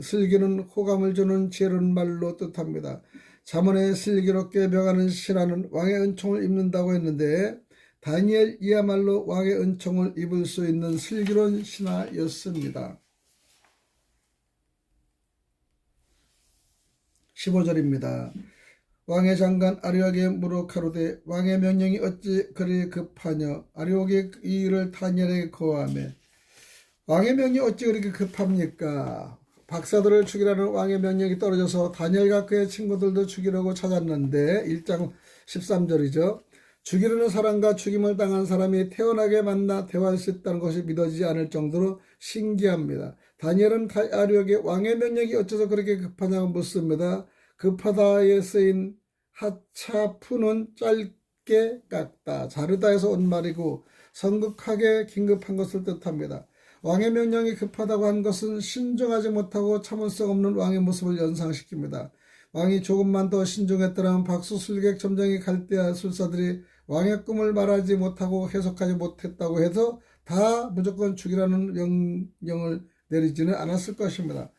슬기는 호감을 주는 지혜로운 말로 뜻합니다. 잠언에 슬기롭게 명하는 신하는 왕의 은총을 입는다고 했는데 다니엘이야말로 왕의 은총을 입을 수 있는 슬기로운 신하였습니다. 15절입니다. 왕의 장관 아리옥에게 물어 가로되 왕의 명령이 어찌 그리 급하냐. 아리옥이 이 일을 다니엘에게 거하며 왕의 명령이 어찌 그렇게 급합니까? 박사들을 죽이라는 왕의 명령이 떨어져서 다니엘과 그의 친구들도 죽이려고 찾았는데 1장 13절이죠. 죽이려는 사람과 죽임을 당한 사람이 태어나게 만나 대화할 수 있다는 것이 믿어지지 않을 정도로 신기합니다. 다니엘은 아리옥에 왕의 명령이 어째서 그렇게 급하냐고 묻습니다. 급하다에 쓰인 하차푸는 짧게 깎다, 자르다에서 온 말이고 성급하게 긴급한 것을 뜻합니다. 왕의 명령이 급하다고 한 것은 신중하지 못하고 참을성 없는 왕의 모습을 연상시킵니다. 왕이 조금만 더 신중했더라면 박수, 술객, 점쟁이, 갈대아 술사들이 왕의 꿈을 말하지 못하고 해석하지 못했다고 해서 다 무조건 죽이라는 명령을 내리지는 않았을 것입니다.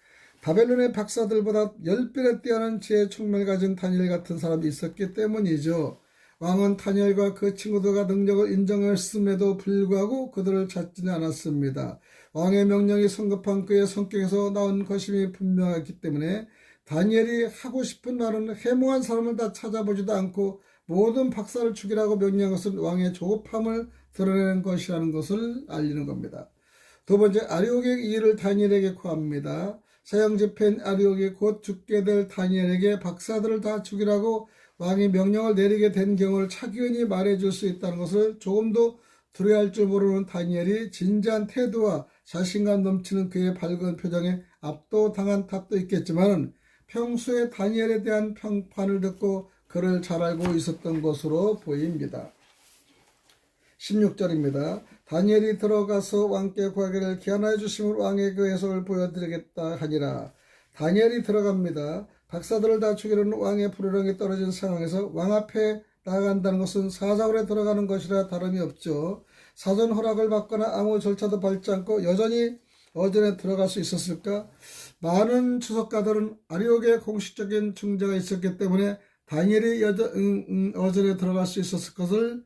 바벨론의 박사들보다 10배나 뛰어난 지혜의 총명을 가진 다니엘 같은 사람이 있었기 때문이죠. 왕은 다니엘과 그 친구들과 능력을 인정했음에도 불구하고 그들을 찾지는 않았습니다. 왕의 명령이 성급한 그의 성격에서 나온 것임이 분명하기 때문에 다니엘이 하고 싶은 말은 해몽한 사람을 다 찾아보지도 않고 모든 박사를 죽이라고 명령한 것은 왕의 조급함을 드러내는 것이라는 것을 알리는 겁니다. 두 번째, 아리옥의 이 일을 다니엘에게 고합니다. 사형 집행 아리옥이 곧 죽게 될 다니엘에게 박사들을 다 죽이라고 왕이 명령을 내리게 된 경우를 차기원이 말해줄 수 있다는 것을 조금도 두려워할 줄 모르는 다니엘이 진지한 태도와 자신감 넘치는 그의 밝은 표정에 압도당한 탓도 있겠지만 평소에 다니엘에 대한 평판을 듣고 그를 잘 알고 있었던 것으로 보입니다. 16절입니다. 다니엘이 들어가서 왕께 구하기를 기한하여 주심으로 왕의 그 해석을 보여드리겠다 하니라. 다니엘이 들어갑니다. 박사들을 다 죽이려는 왕의 불호령이 떨어진 상황에서 왕 앞에 나아간다는 것은 사자굴에 들어가는 것이라 다름이 없죠. 사전 허락을 받거나 아무 절차도 밟지 않고 여전히 어전에 들어갈 수 있었을까? 많은 추석가들은 아리옥의 공식적인 중재가 있었기 때문에 다니엘이 어전에 들어갈 수 있었을 것을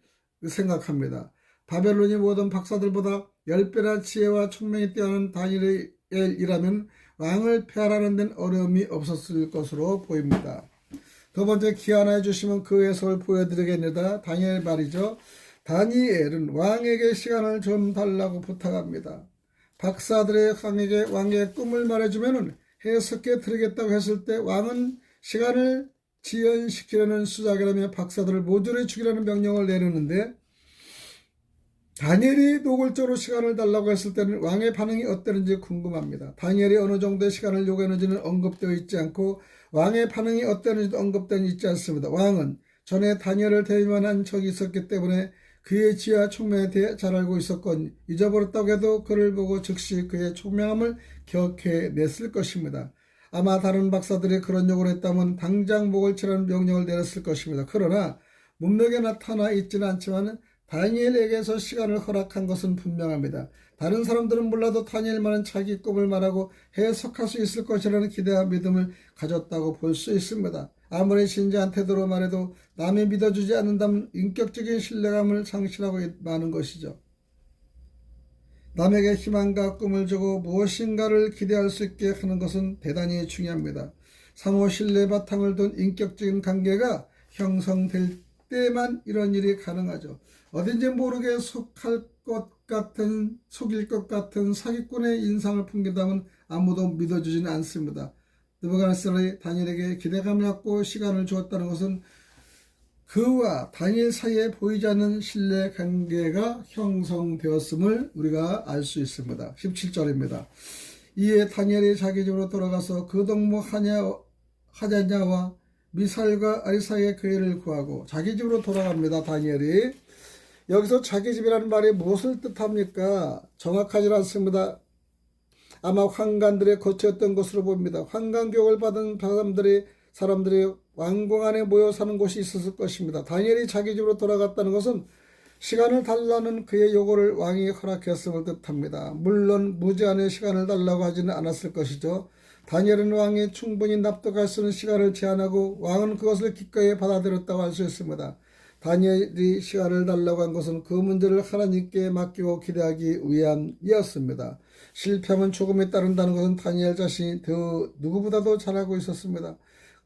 생각합니다. 바벨론이 모든 박사들보다 10배나 지혜와 총명이 뛰어난 다니엘이라면 왕을 폐하라는 데는 어려움이 없었을 것으로 보입니다. 두 번째, 기 하나 해주시면 그 해석을 보여드리겠습니다. 다니엘 말이죠. 다니엘은 왕에게 시간을 좀 달라고 부탁합니다. 박사들의 왕에게 꿈을 말해주면 해석해 드리겠다고 했을 때 왕은 시간을 지연시키려는 수작이라며 박사들을 모조리 죽이라는 명령을 내리는데, 다니엘이 노골적으로 시간을 달라고 했을 때는 왕의 반응이 어땠는지 궁금합니다. 다니엘이 어느 정도의 시간을 요구했는지는 언급되어 있지 않고 왕의 반응이 어땠는지도 언급되어 있지 않습니다. 왕은 전에 다니엘을 대면한 적이 있었기 때문에 그의 지혜와 총명에 대해 잘 알고 있었건 잊어버렸다고 해도 그를 보고 즉시 그의 총명함을 기억해냈을 것입니다. 아마 다른 박사들이 그런 요구를 했다면 당장 목을 치라는 명령을 내렸을 것입니다. 그러나 문맥에 나타나 있지는 않지만 다니엘에게서 시간을 허락한 것은 분명합니다. 다른 사람들은 몰라도 다니엘만은 자기 꿈을 말하고 해석할 수 있을 것이라는 기대와 믿음을 가졌다고 볼 수 있습니다. 아무리 진지한 태도로 말해도 남이 믿어주지 않는다면 인격적인 신뢰감을 상실하고 마는 것이죠. 남에게 희망과 꿈을 주고 무엇인가를 기대할 수 있게 하는 것은 대단히 중요합니다. 상호 신뢰 바탕을 둔 인격적인 관계가 형성될 때만 이런 일이 가능하죠. 어딘지 모르게 속일 것 같은 사기꾼의 인상을 풍긴다면 아무도 믿어주지는 않습니다. 느부갓네살이 다니엘에게 기대감을 갖고 시간을 주었다는 것은 그와 다니엘 사이에 보이지 않는 신뢰 관계가 형성되었음을 우리가 알 수 있습니다. 17절입니다. 이에 다니엘이 자기 집으로 돌아가서 그 동무 하냐와 미사엘과 아리사의 그 애를 구하고 자기 집으로 돌아갑니다. 다니엘이. 여기서 자기 집이라는 말이 무엇을 뜻합니까? 정확하지 않습니다. 아마 환관들의 거처였던 것으로 보입니다. 환관교육을 받은 사람들이 왕궁 안에 모여 사는 곳이 있었을 것입니다. 다니엘이 자기 집으로 돌아갔다는 것은 시간을 달라는 그의 요구를 왕이 허락했음을 뜻합니다. 물론 무제한의 시간을 달라고 하지는 않았을 것이죠. 다니엘은 왕이 충분히 납득할 수 있는 시간을 제한하고 왕은 그것을 기꺼이 받아들였다고 할 수 있습니다. 다니엘이 시간을 달라고 한 것은 그 문제를 하나님께 맡기고 기대하기 위함이었습니다. 실패하면 죽음에 따른다는 것은 다니엘 자신이 누구보다도 잘 알고 있었습니다.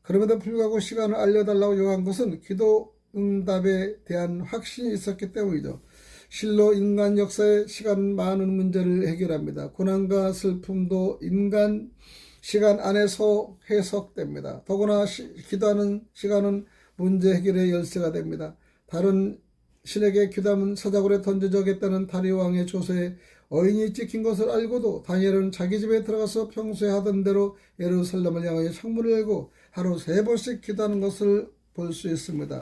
그럼에도 불구하고 시간을 알려달라고 요구한 것은 기도 응답에 대한 확신이 있었기 때문이죠. 실로 인간 역사의 시간은 많은 문제를 해결합니다. 고난과 슬픔도 인간 시간 안에서 해석됩니다. 더구나 기도하는 시간은 문제 해결의 열쇠가 됩니다. 다른 신에게 귀담은 사자굴에 던져져겠다는 다리왕의 조서에 어인이 찍힌 것을 알고도 다니엘은 자기 집에 들어가서 평소에 하던 대로 예루살렘을 향하여 창문을 열고 하루 3번씩 기도하는 것을 볼 수 있습니다.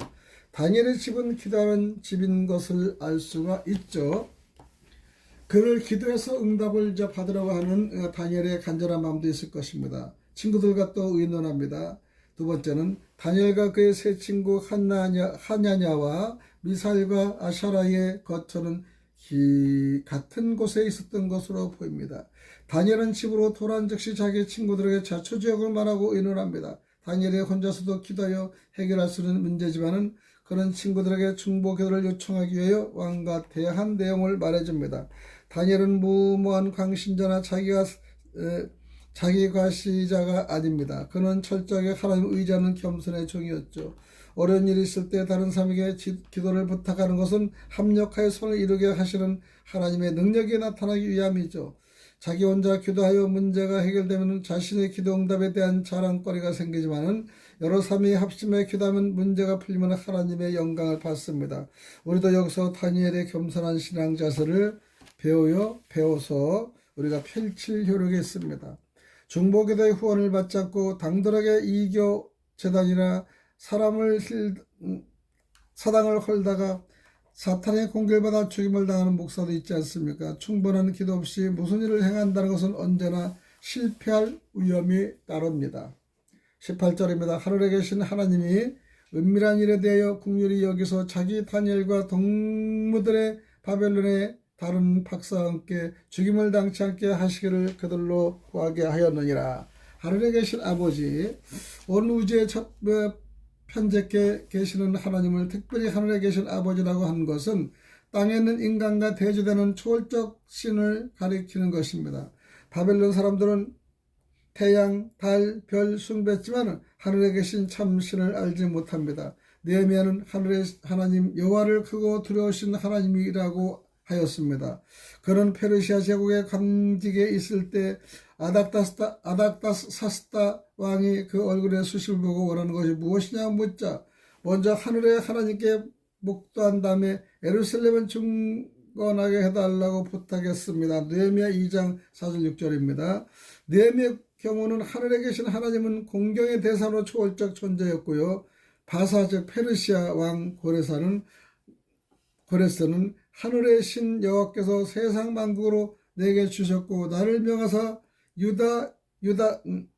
다니엘의 집은 기도하는 집인 것을 알 수가 있죠. 그를 기도해서 응답을 받으려고 하는 다니엘의 간절한 마음도 있을 것입니다. 친구들과 또 의논합니다. 두 번째는 다니엘과 그의 세 친구 하냐냐와 미사엘과 아샤라의 거처는 같은 곳에 있었던 것으로 보입니다. 다니엘은 집으로 돌아온 즉시 자기 친구들에게 자초지역을 말하고 의논합니다. 다니엘이 혼자서도 기도하여 해결할 수 있는 문제지만은 그런 친구들에게 중보 기도를 요청하기 위하여 왕과 대한 내용을 말해줍니다. 다니엘은 무모한 광신자나 자기 과시자가 아닙니다. 그는 철저하게 하나님을 의지하는 겸손의 종이었죠. 어려운 일이 있을 때 다른 사람에게 기도를 부탁하는 것은 합력하여 손을 이루게 하시는 하나님의 능력이 나타나기 위함이죠. 자기 혼자 기도하여 문제가 해결되면 자신의 기도 응답에 대한 자랑거리가 생기지만은 여러 사람이 합심해 기도하면 문제가 풀리면 하나님의 영광을 받습니다. 우리도 여기서 다니엘의 겸손한 신앙 자세를 배워서 우리가 펼칠 효력이 있습니다. 중보기도의 후원을 받지 않고 당돌하게 이교 재단이나 사당을 헐다가 사탄의 공격을 받아 죽임을 당하는 목사도 있지 않습니까? 충분한 기도 없이 무슨 일을 행한다는 것은 언제나 실패할 위험이 따릅니다. 18절입니다. 하늘에 계신 하나님이 은밀한 일에 대하여 긍휼히 여기서 자기 다니엘과 동무들의 바벨론의 다른 박사와 함께 죽임을 당치 않게 하시기를 그들로 구하게 하였느니라. 하늘에 계신 아버지, 온 우주의 편재케 계시는 하나님을 특별히 하늘에 계신 아버지라고 한 것은 땅에 있는 인간과 대조되는 초월적 신을 가리키는 것입니다. 바벨론 사람들은 태양, 달, 별 숭배했지만 하늘에 계신 참신을 알지 못합니다. 느헤미야는 하늘의 하나님 여호와를 크고 두려우신 하나님이라고 하였습니다. 그는 페르시아 제국의 관직에 있을 때 아닥사스다 왕이 그 얼굴의 수식을 보고 원하는 것이 무엇이냐 묻자 먼저 하늘의 하나님께 묵도한 다음에 예루살렘을 중건하게 해달라고 부탁했습니다. 느헤미야 2장 4절 6절입니다. 느헤미야의 경우는 하늘에 계신 하나님은 공경의 대상으로 초월적 존재였고요. 바사 즉 페르시아 왕 고레스는 하늘의 신 여호와께서 세상 만국으로 내게 주셨고 나를 명하사 유다의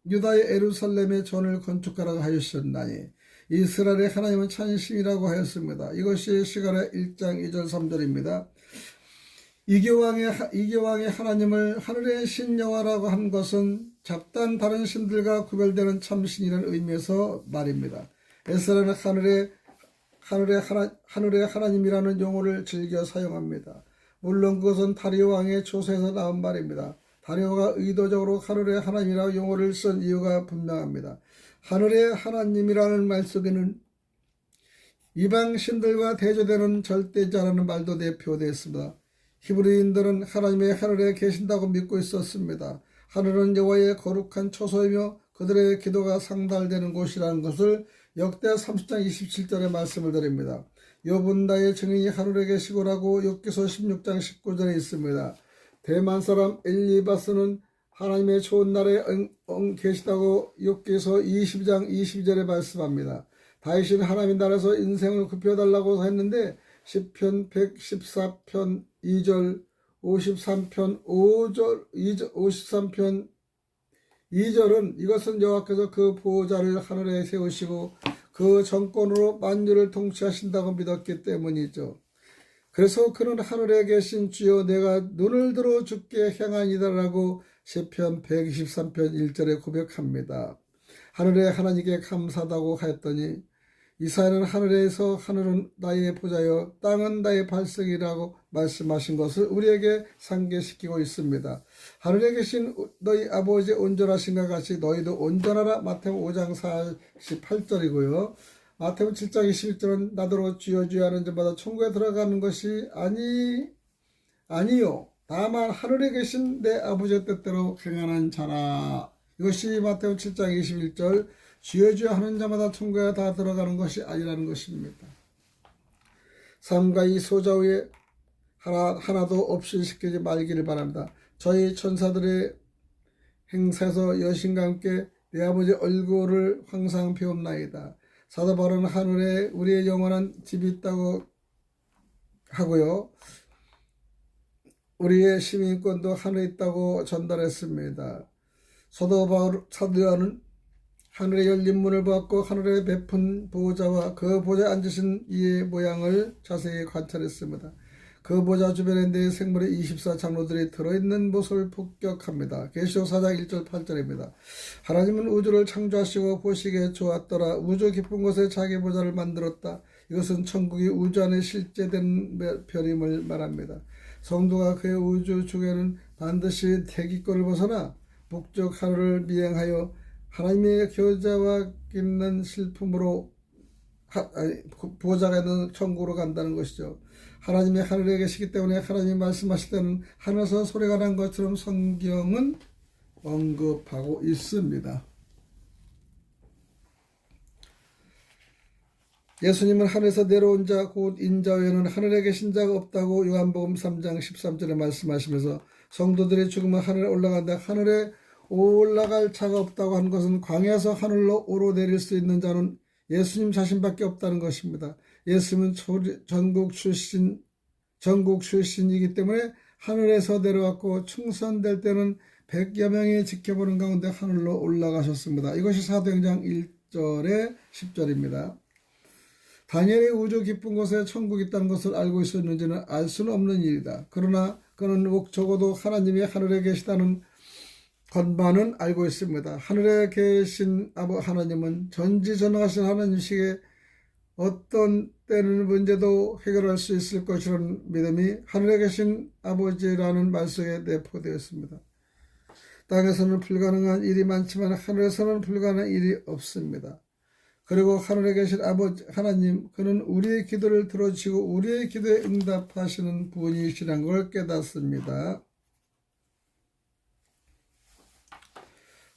예루살렘의 전을 건축하라고 하셨나니 이스라엘의 하나님은 찬신이라고 하였습니다. 이것이 시가랴 1장 2절 3절입니다. 이교왕의 하나님을 하늘의 신 여호와라고 한 것은 잡다한 다른 신들과 구별되는 참신이라는 의미에서 말입니다. 에스라는 하늘의 하나님이라는 용어를 즐겨 사용합니다. 물론 그것은 다리오 왕의 조서에서 나온 말입니다. 다리오가 의도적으로 하늘의 하나님이라고 용어를 쓴 이유가 분명합니다. 하늘의 하나님이라는 말 속에는 이방 신들과 대조되는 절대자라는 말도 대표되어 있습니다. 히브리인들은 하나님의 하늘에 계신다고 믿고 있었습니다. 하늘은 여호와의 거룩한 초소이며 그들의 기도가 상달되는 곳이라는 것을 역대 30장 27절에 말씀을 드립니다. 욥은 나의 증인이 하늘에 계시고라고 욥기서 16장 19절에 있습니다. 대만 사람 엘리바스는 하나님의 좋은 날에 계시다고 욥기서 20장 22절에 말씀합니다. 다윗은 하나님 나라에서 인생을 굽혀달라고 했는데 시편 114편 2절 53편 2절은 이것은 여호와께서 그 보호자를 하늘에 세우시고 그 정권으로 만유를 통치하신다고 믿었기 때문이죠. 그래서 그는 하늘에 계신 주여 내가 눈을 들어 주께 행하니다라고 시편 123편 1절에 고백합니다. 하늘에 하나님께 감사하다고 하였더니 이사야는 하늘에서 하늘은 나의 보좌여 땅은 나의 발석이라고 말씀하신 것을 우리에게 상기시키고 있습니다. 하늘에 계신 너희 아버지 온전하신가 같이 너희도 온전하라. 마태복음 5장 48절이고요. 마태복음 7장 21절은 나더러 주여 주여 하는 자마다 천국에 들어가는 것이 아니요 다만 하늘에 계신 내 아버지의 뜻대로 행하는 자라. 이것이 마태복음 7장 21절 주여 주여 하는 자마다 천국에 다 들어가는 것이 아니라는 것입니다. 삶과 이 소자 위에 하나도 없이 시키지 말기를 바랍니다. 저희 천사들의 행사에서 여신과 함께 내 아버지 얼굴을 항상 배움나이다. 사도 바울은 하늘에 우리의 영원한 집이 있다고 하고요. 우리의 시민권도 하늘에 있다고 전달했습니다. 사도 요한은 하늘의 열린 문을 보았고 하늘에 베푼 보호자와 그 보좌에 앉으신 이의 모양을 자세히 관찰했습니다. 그 보좌 주변에 네 생물의 24장로들이 들어있는 모습을 폭격합니다. 계시록 4장 1절 8절입니다. 하나님은 우주를 창조하시고 보시기에 좋았더라. 우주 깊은 곳에 자기 보좌를 만들었다. 이것은 천국이 우주 안에 실제된 별임을 말합니다. 성도가 그의 우주 중에는 반드시 대기권을 벗어나 북쪽 하늘을 미행하여 하나님의 교제와 있는 실품으로 보좌가 있는 천국으로 간다는 것이죠. 하나님이 하늘에 계시기 때문에 하나님이 말씀하실 때는 하늘에서 소리가 난 것처럼 성경은 언급하고 있습니다. 예수님은 하늘에서 내려온 자 곧 인자 외에는 하늘에 계신 자가 없다고 요한복음 3장 13절에 말씀하시면서 성도들의 죽으면 하늘에 올라간다. 하늘에 올라갈 자가 없다고 한 것은 광야에서 하늘로 오르내릴 수 있는 자는 예수님 자신밖에 없다는 것입니다. 예수님은 전국 출신이기 때문에 하늘에서 내려왔고 충선될 때는 100여 명이 지켜보는 가운데 하늘로 올라가셨습니다. 이것이 사도행전 1절의 10절입니다. 다니엘이 우주 깊은 곳에 천국이 있다는 것을 알고 있었는지는 알 수는 없는 일이다. 그러나 그는 적어도 하나님이 하늘에 계시다는 건반은 알고 있습니다. 하늘에 계신 아버 하나님은 전지전능하신 하나님이시기에 어떤 때는 문제도 해결할 수 있을 것이라는 믿음이 하늘에 계신 아버지라는 말 속에 내포되었습니다. 땅에서는 불가능한 일이 많지만 하늘에서는 불가능한 일이 없습니다. 그리고 하늘에 계신 아버지 하나님, 그는 우리의 기도를 들어주시고 우리의 기도에 응답하시는 분이시라는 걸 깨닫습니다.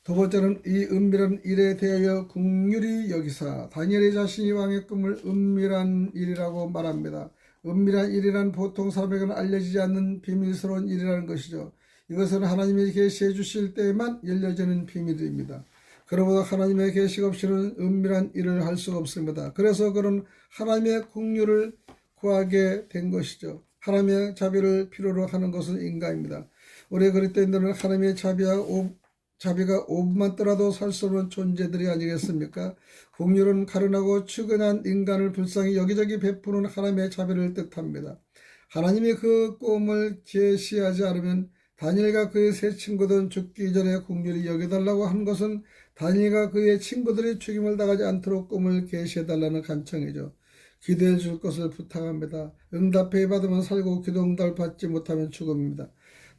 두 번째는 이 은밀한 일에 대하여 긍휼히 여기사 다니엘이 자신이 왕의 꿈을 은밀한 일이라고 말합니다. 은밀한 일이란 보통 사람에게는 알려지지 않는 비밀스러운 일이라는 것이죠. 이것은 하나님이 계시해 주실 때에만 열려지는 비밀입니다. 그러므로 하나님의 계시가 없이는 은밀한 일을 할 수가 없습니다. 그래서 그는 하나님의 긍휼을 구하게 된 것이죠. 하나님의 자비를 필요로 하는 것은 인간입니다. 우리 그리스도인들은 하나님의 자비가 5분만 떠나도 살 수 없는 존재들이 아니겠습니까? 긍휼은 가련하고 측은한 인간을 불쌍히 여기저기 베푸는 하나님의 자비를 뜻합니다. 하나님이 그 꿈을 제시하지 않으면 다니엘과 그의 세 친구들은 죽기 전에 긍휼히 여겨달라고 한 것은 다니엘과 그의 친구들이 죽임을 당하지 않도록 꿈을 계시해달라는 간청이죠. 기도해 줄 것을 부탁합니다. 응답해 받으면 살고 기도 응답을 받지 못하면 죽음입니다.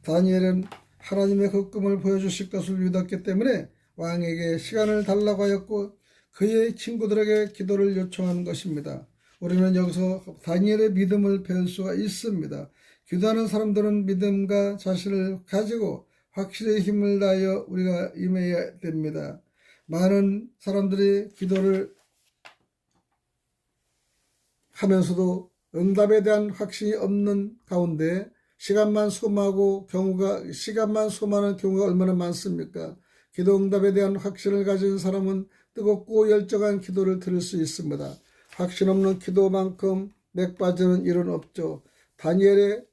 다니엘은 하나님의 그 꿈을 보여주실 것을 믿었기 때문에 왕에게 시간을 달라고 하였고 그의 친구들에게 기도를 요청한 것입니다. 우리는 여기서 다니엘의 믿음을 배울 수가 있습니다. 기도하는 사람들은 믿음과 자신을 가지고 확실히 힘을 다하여 우리가 임해야 됩니다. 많은 사람들이 기도를 하면서도 응답에 대한 확신이 없는 가운데 시간만 소모하는 경우가 얼마나 많습니까? 기도 응답에 대한 확신을 가진 사람은 뜨겁고 열정한 기도를 들을 수 있습니다. 확신 없는 기도만큼 맥 빠지는 일은 없죠. 다니엘의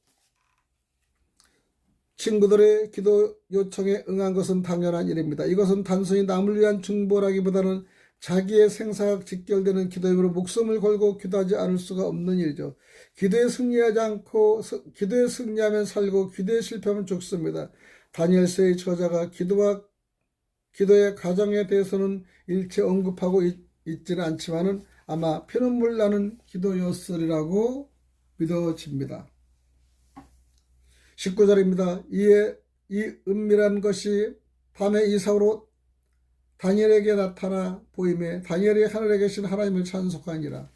친구들의 기도 요청에 응한 것은 당연한 일입니다. 이것은 단순히 남을 위한 중보라기보다는 자기의 생사가 직결되는 기도이므로 목숨을 걸고 기도하지 않을 수가 없는 일이죠. 기도에 승리하면 살고 기도에 실패하면 죽습니다. 다니엘서의 저자가 기도의 과정에 대해서는 일체 언급하고 있지는 않지만은 아마 피눈물 나는 기도였으리라고 믿어집니다. 19절입니다. 이에 이 은밀한 것이 밤에 이삭으로 다니엘에게 나타나 보임에 다니엘이 하늘에 계신 하나님을 찬송하니라.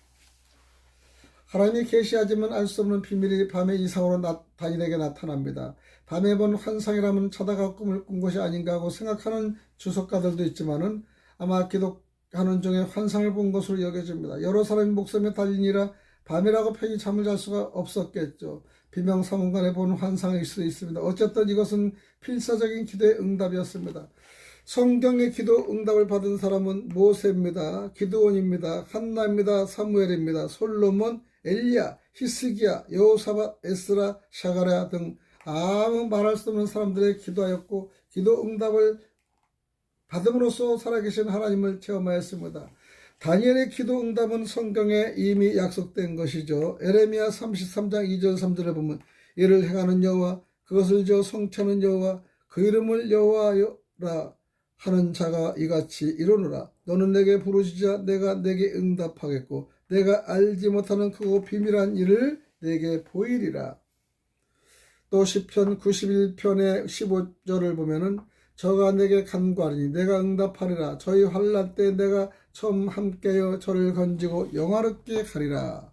하나님이 계시하지만 알 수 없는 비밀이 밤에 이삭으로 다니엘에게 나타납니다. 밤에 본 환상이라면 자다가 꿈을 꾼 것이 아닌가 하고 생각하는 주석가들도 있지만은 아마 기독하는 중에 환상을 본 것으로 여겨집니다. 여러 사람이 목숨에 달리니라 밤이라고 편히 잠을 잘 수가 없었겠죠. 비명사문간에 본 환상일 수도 있습니다. 어쨌든 이것은 필사적인 기도의 응답이었습니다. 성경의 기도 응답을 받은 사람은 모세입니다. 기드온입니다. 한나입니다. 사무엘입니다. 솔로몬, 엘리야, 히스기야, 여호사밧, 에스라, 샤가랴 등 아무 말할 수 없는 사람들의 기도하였고 기도 응답을 받음으로써 살아계신 하나님을 체험하였습니다. 다니엘의 기도 응답은 성경에 이미 약속된 것이죠. 에레미야 33장 2절 3절에 보면 이를 행하는 여호와 그것을 지어 성취하는 여호와 그 이름을 여호와라 하는 자가 이같이 이르노라. 너는 내게 부르짖으라 내가 내게 응답하겠고 내가 알지 못하는 크고 비밀한 일을 내게 보이리라. 또 시편 91편의 15절을 보면은 저가 내게 간구하리니 내가 응답하리라. 저희 환난 때 내가 처음 함께여 저를 건지고 영화롭게 하리라.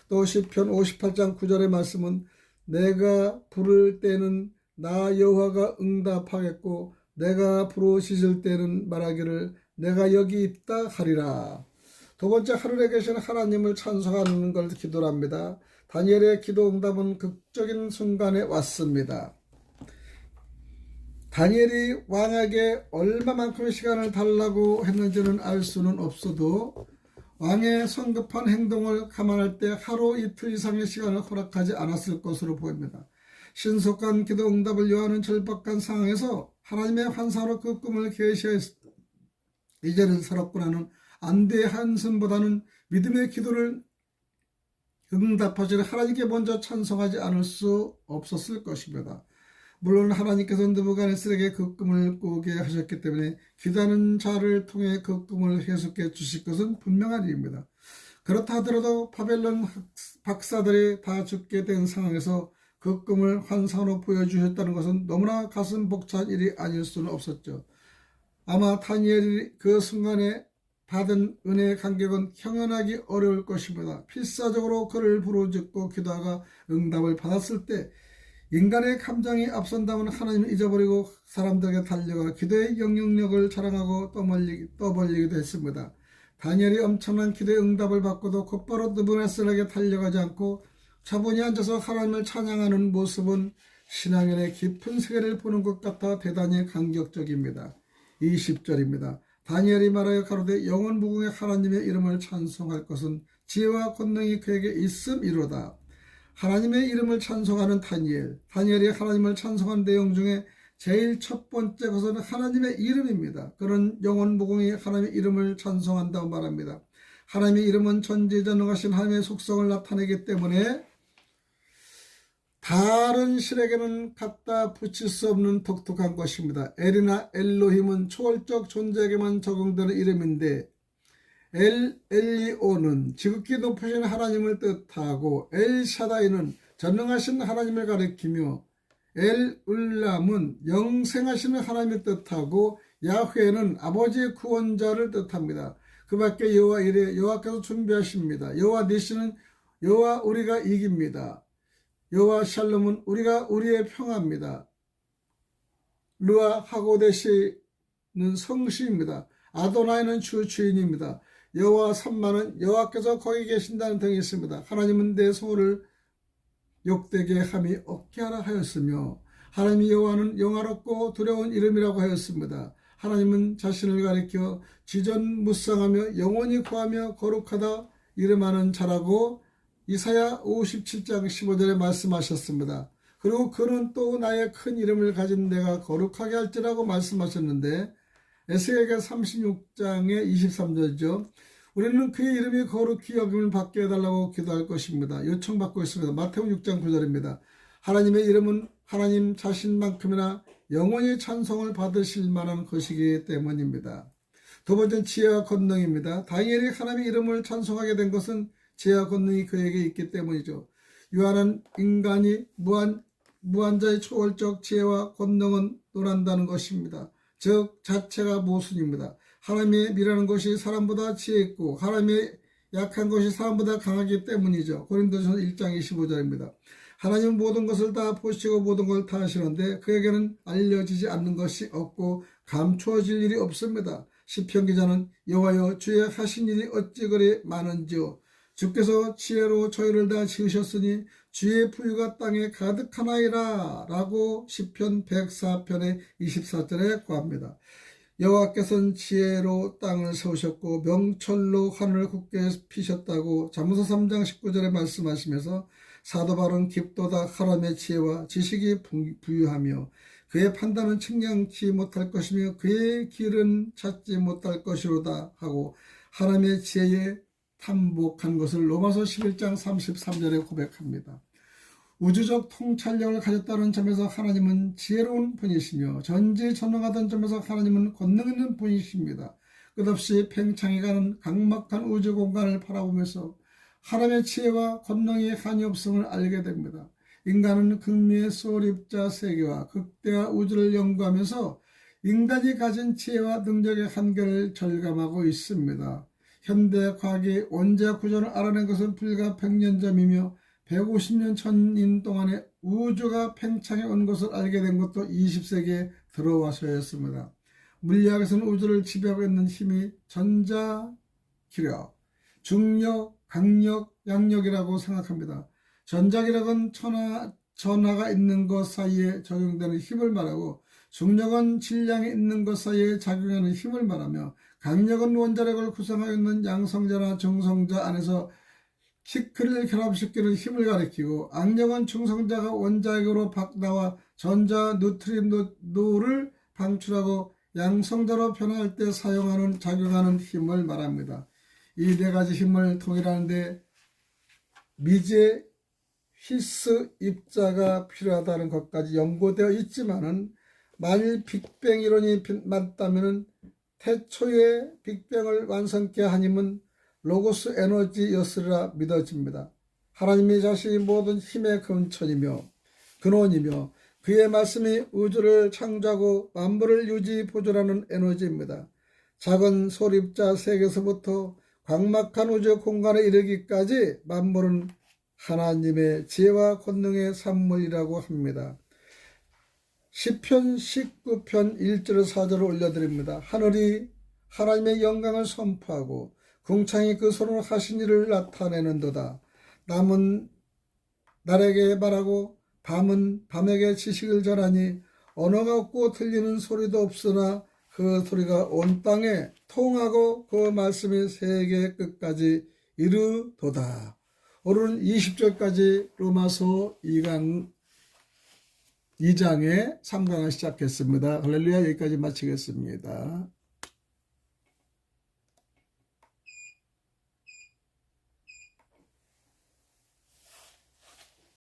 또 시편 58장 9절의 말씀은 내가 부를 때는 나 여호와가 응답하겠고 내가 부르짖을 때는 말하기를 내가 여기 있다 하리라. 두 번째, 하늘에 계신 하나님을 찬송하는 걸 기도랍니다. 다니엘의 기도 응답은 극적인 순간에 왔습니다. 다니엘이 왕에게 얼마만큼의 시간을 달라고 했는지는 알 수는 없어도 왕의 성급한 행동을 감안할 때 하루 이틀 이상의 시간을 허락하지 않았을 것으로 보입니다. 신속한 기도 응답을 요하는 절박한 상황에서 하나님의 환상으로 그 꿈을 계시하였을 때 이제는 살았구나는 안대의 한숨보다는 믿음의 기도를 응답하시는 하나님께 먼저 찬송하지 않을 수 없었을 것입니다. 물론 하나님께서 느부갓네살에게 그 꿈을 꾸게 하셨기 때문에 기도하는 자를 통해 그 꿈을 해석해 주실 것은 분명한 일입니다. 그렇다 하더라도 바벨론 박사들이 다 죽게 된 상황에서 그 꿈을 환상으로 보여주셨다는 것은 너무나 가슴 벅찬 일이 아닐 수는 없었죠. 아마 다니엘이 그 순간에 받은 은혜의 간격은 형언하기 어려울 것입니다. 필사적으로 그를 부르짖고 기도하가 응답을 받았을 때 인간의 감정이 앞선다면 하나님을 잊어버리고 사람들에게 달려가 기도의 영향력을 자랑하고 떠벌리기도 했습니다. 다니엘이 엄청난 기도의 응답을 받고도 곧바로 느부갓네살에게 달려가지 않고 차분히 앉아서 하나님을 찬양하는 모습은 신앙인의 깊은 세계를 보는 것 같아 대단히 감격적입니다. 20절입니다. 다니엘이 말하여 가로되 영원 무궁의 하나님의 이름을 찬송할 것은 지혜와 권능이 그에게 있음이로다. 하나님의 이름을 찬송하는 다니엘이 하나님을 찬송한 내용 중에 제일 첫 번째 것은 하나님의 이름입니다. 그런 영원 무궁의 하나님의 이름을 찬송한다고 말합니다. 하나님의 이름은 전지전능하신 하나님의 속성을 나타내기 때문에 다른 신에게는 갖다 붙일 수 없는 독특한 것입니다. 엘이나 엘로힘은 초월적 존재에게만 적용되는 이름인데 엘리오는 지극히 높으신 하나님을 뜻하고 엘샤다이는 전능하신 하나님을 가리키며 엘울람은 영생하시는 하나님을 뜻하고 야훼는 아버지의 구원자를 뜻합니다. 그 밖에 여호와 이레 여호와께서 준비하십니다. 여호와 니시는 여호와 우리가 이깁니다. 여호와 샬롬은 우리가 우리의 평화입니다. 르아 하고데시는 성시입니다. 아도나이는 주인입니다. 여호와 삼마는 여호와께서 거기 계신다는 등이 있습니다. 하나님은 내 소를 욕되게 함이 없게 하라 하였으며 하나님이 여호와는 영화롭고 두려운 이름이라고 하였습니다. 하나님은 자신을 가리켜 지전무쌍하며 영원히 구하며 거룩하다 이름하는 자라고 이사야 57장 15절에 말씀하셨습니다. 그리고 그는 또 나의 큰 이름을 가진 내가 거룩하게 할지라고 말씀하셨는데 에스겔 36장의 23절이죠. 우리는 그의 이름이 거룩히 여김을 받게 해달라고 기도할 것입니다. 요청받고 있습니다. 마태복음 6장 9절입니다. 하나님의 이름은 하나님 자신만큼이나 영원히 찬송을 받으실 만한 것이기 때문입니다. 두 번째는 지혜와 권능입니다. 다니엘이 하나님의 이름을 찬송하게 된 것은 지혜와 권능이 그에게 있기 때문이죠. 유한한 인간이 무한자의 초월적 지혜와 권능은 논한다는 것입니다. 즉 자체가 모순입니다. 하나님의 미라는 것이 사람보다 지혜 있고 하나님의 약한 것이 사람보다 강하기 때문이죠. 고린도전서 1장 25절입니다. 하나님은 모든 것을 다 보시고 모든 걸 다 하시는데 그에게는 알려지지 않는 것이 없고 감추어질 일이 없습니다. 시편 기자는 여호와여 주의 하신 일이 어찌 그리 많은지요. 주께서 지혜로 저희를 다 지으셨으니 주의 부유가 땅에 가득하나이다 라고 시편 104편의 24절에 구합니다. 여호와께서는 지혜로 땅을 세우셨고 명철로 하늘을 굳게 피셨다고 잠언서 3장 19절에 말씀하시면서 사도 바울은 깊도다 하나님의 지혜와 지식이 부유하며 그의 판단은 측량치 못할 것이며 그의 길은 찾지 못할 것이로다 하고 하나님의 지혜에 탐복한 것을 로마서 11장 33절에 고백합니다. 우주적 통찰력을 가졌다는 점에서 하나님은 지혜로운 분이시며 전지전능하다는 점에서 하나님은 권능 있는 분이십니다. 끝없이 팽창해 가는 강막한 우주 공간을 바라보면서 하나님의 지혜와 권능이 한이 없음을 알게 됩니다. 인간은 극미의 소립자 세계와 극대화 우주를 연구하면서 인간이 가진 지혜와 능력의 한계를 절감하고 있습니다. 현대 과학이 원자 구조를 알아낸 것은 불과 100년 전이며 150년 전인 동안에 우주가 팽창해 온 것을 알게 된 것도 20세기에 들어와서였습니다. 물리학에서는 우주를 지배하고 있는 힘이 전자, 기력, 중력, 강력, 양력이라고 생각합니다. 전자기력은 전하가 있는 것 사이에 적용되는 힘을 말하고 중력은 질량이 있는 것 사이에 작용하는 힘을 말하며 강력은 원자력을 구성하고 있는 양성자나 중성자 안에서 키크를 결합시키는 힘을 가리키고 악력은 중성자가 원자력으로 나와 전자 뉴트리노를 방출하고 양성자로 변화할 때 작용하는 힘을 말합니다. 이 네 가지 힘을 통일하는데 미제 필수 입자가 필요하다는 것까지 연구되어 있지만은 만일 빅뱅 이론이 맞다면 태초에 빅뱅을 완성케 한 힘은 로고스 에너지였으리라 믿어집니다. 하나님이 자신이 모든 힘의 근원이며 그의 말씀이 우주를 창조하고 만물을 유지 보존하는 에너지입니다. 작은 소립자 세계에서부터 광막한 우주 공간에 이르기까지 만물은 하나님의 지혜와 권능의 산물이라고 합니다. 시편 19편 1절 4절을 올려드립니다. 하늘이 하나님의 영광을 선포하고 궁창이 그 손으로 하신 일을 나타내는도다. 남은 날에게 말하고 밤은 밤에게 지식을 전하니 언어가 없고 들리는 소리도 없으나 그 소리가 온 땅에 통하고 그 말씀이 세계 끝까지 이르도다. 오늘은 20절까지 로마서 2장의 3강을 시작했습니다. 할렐루야. 여기까지 마치겠습니다.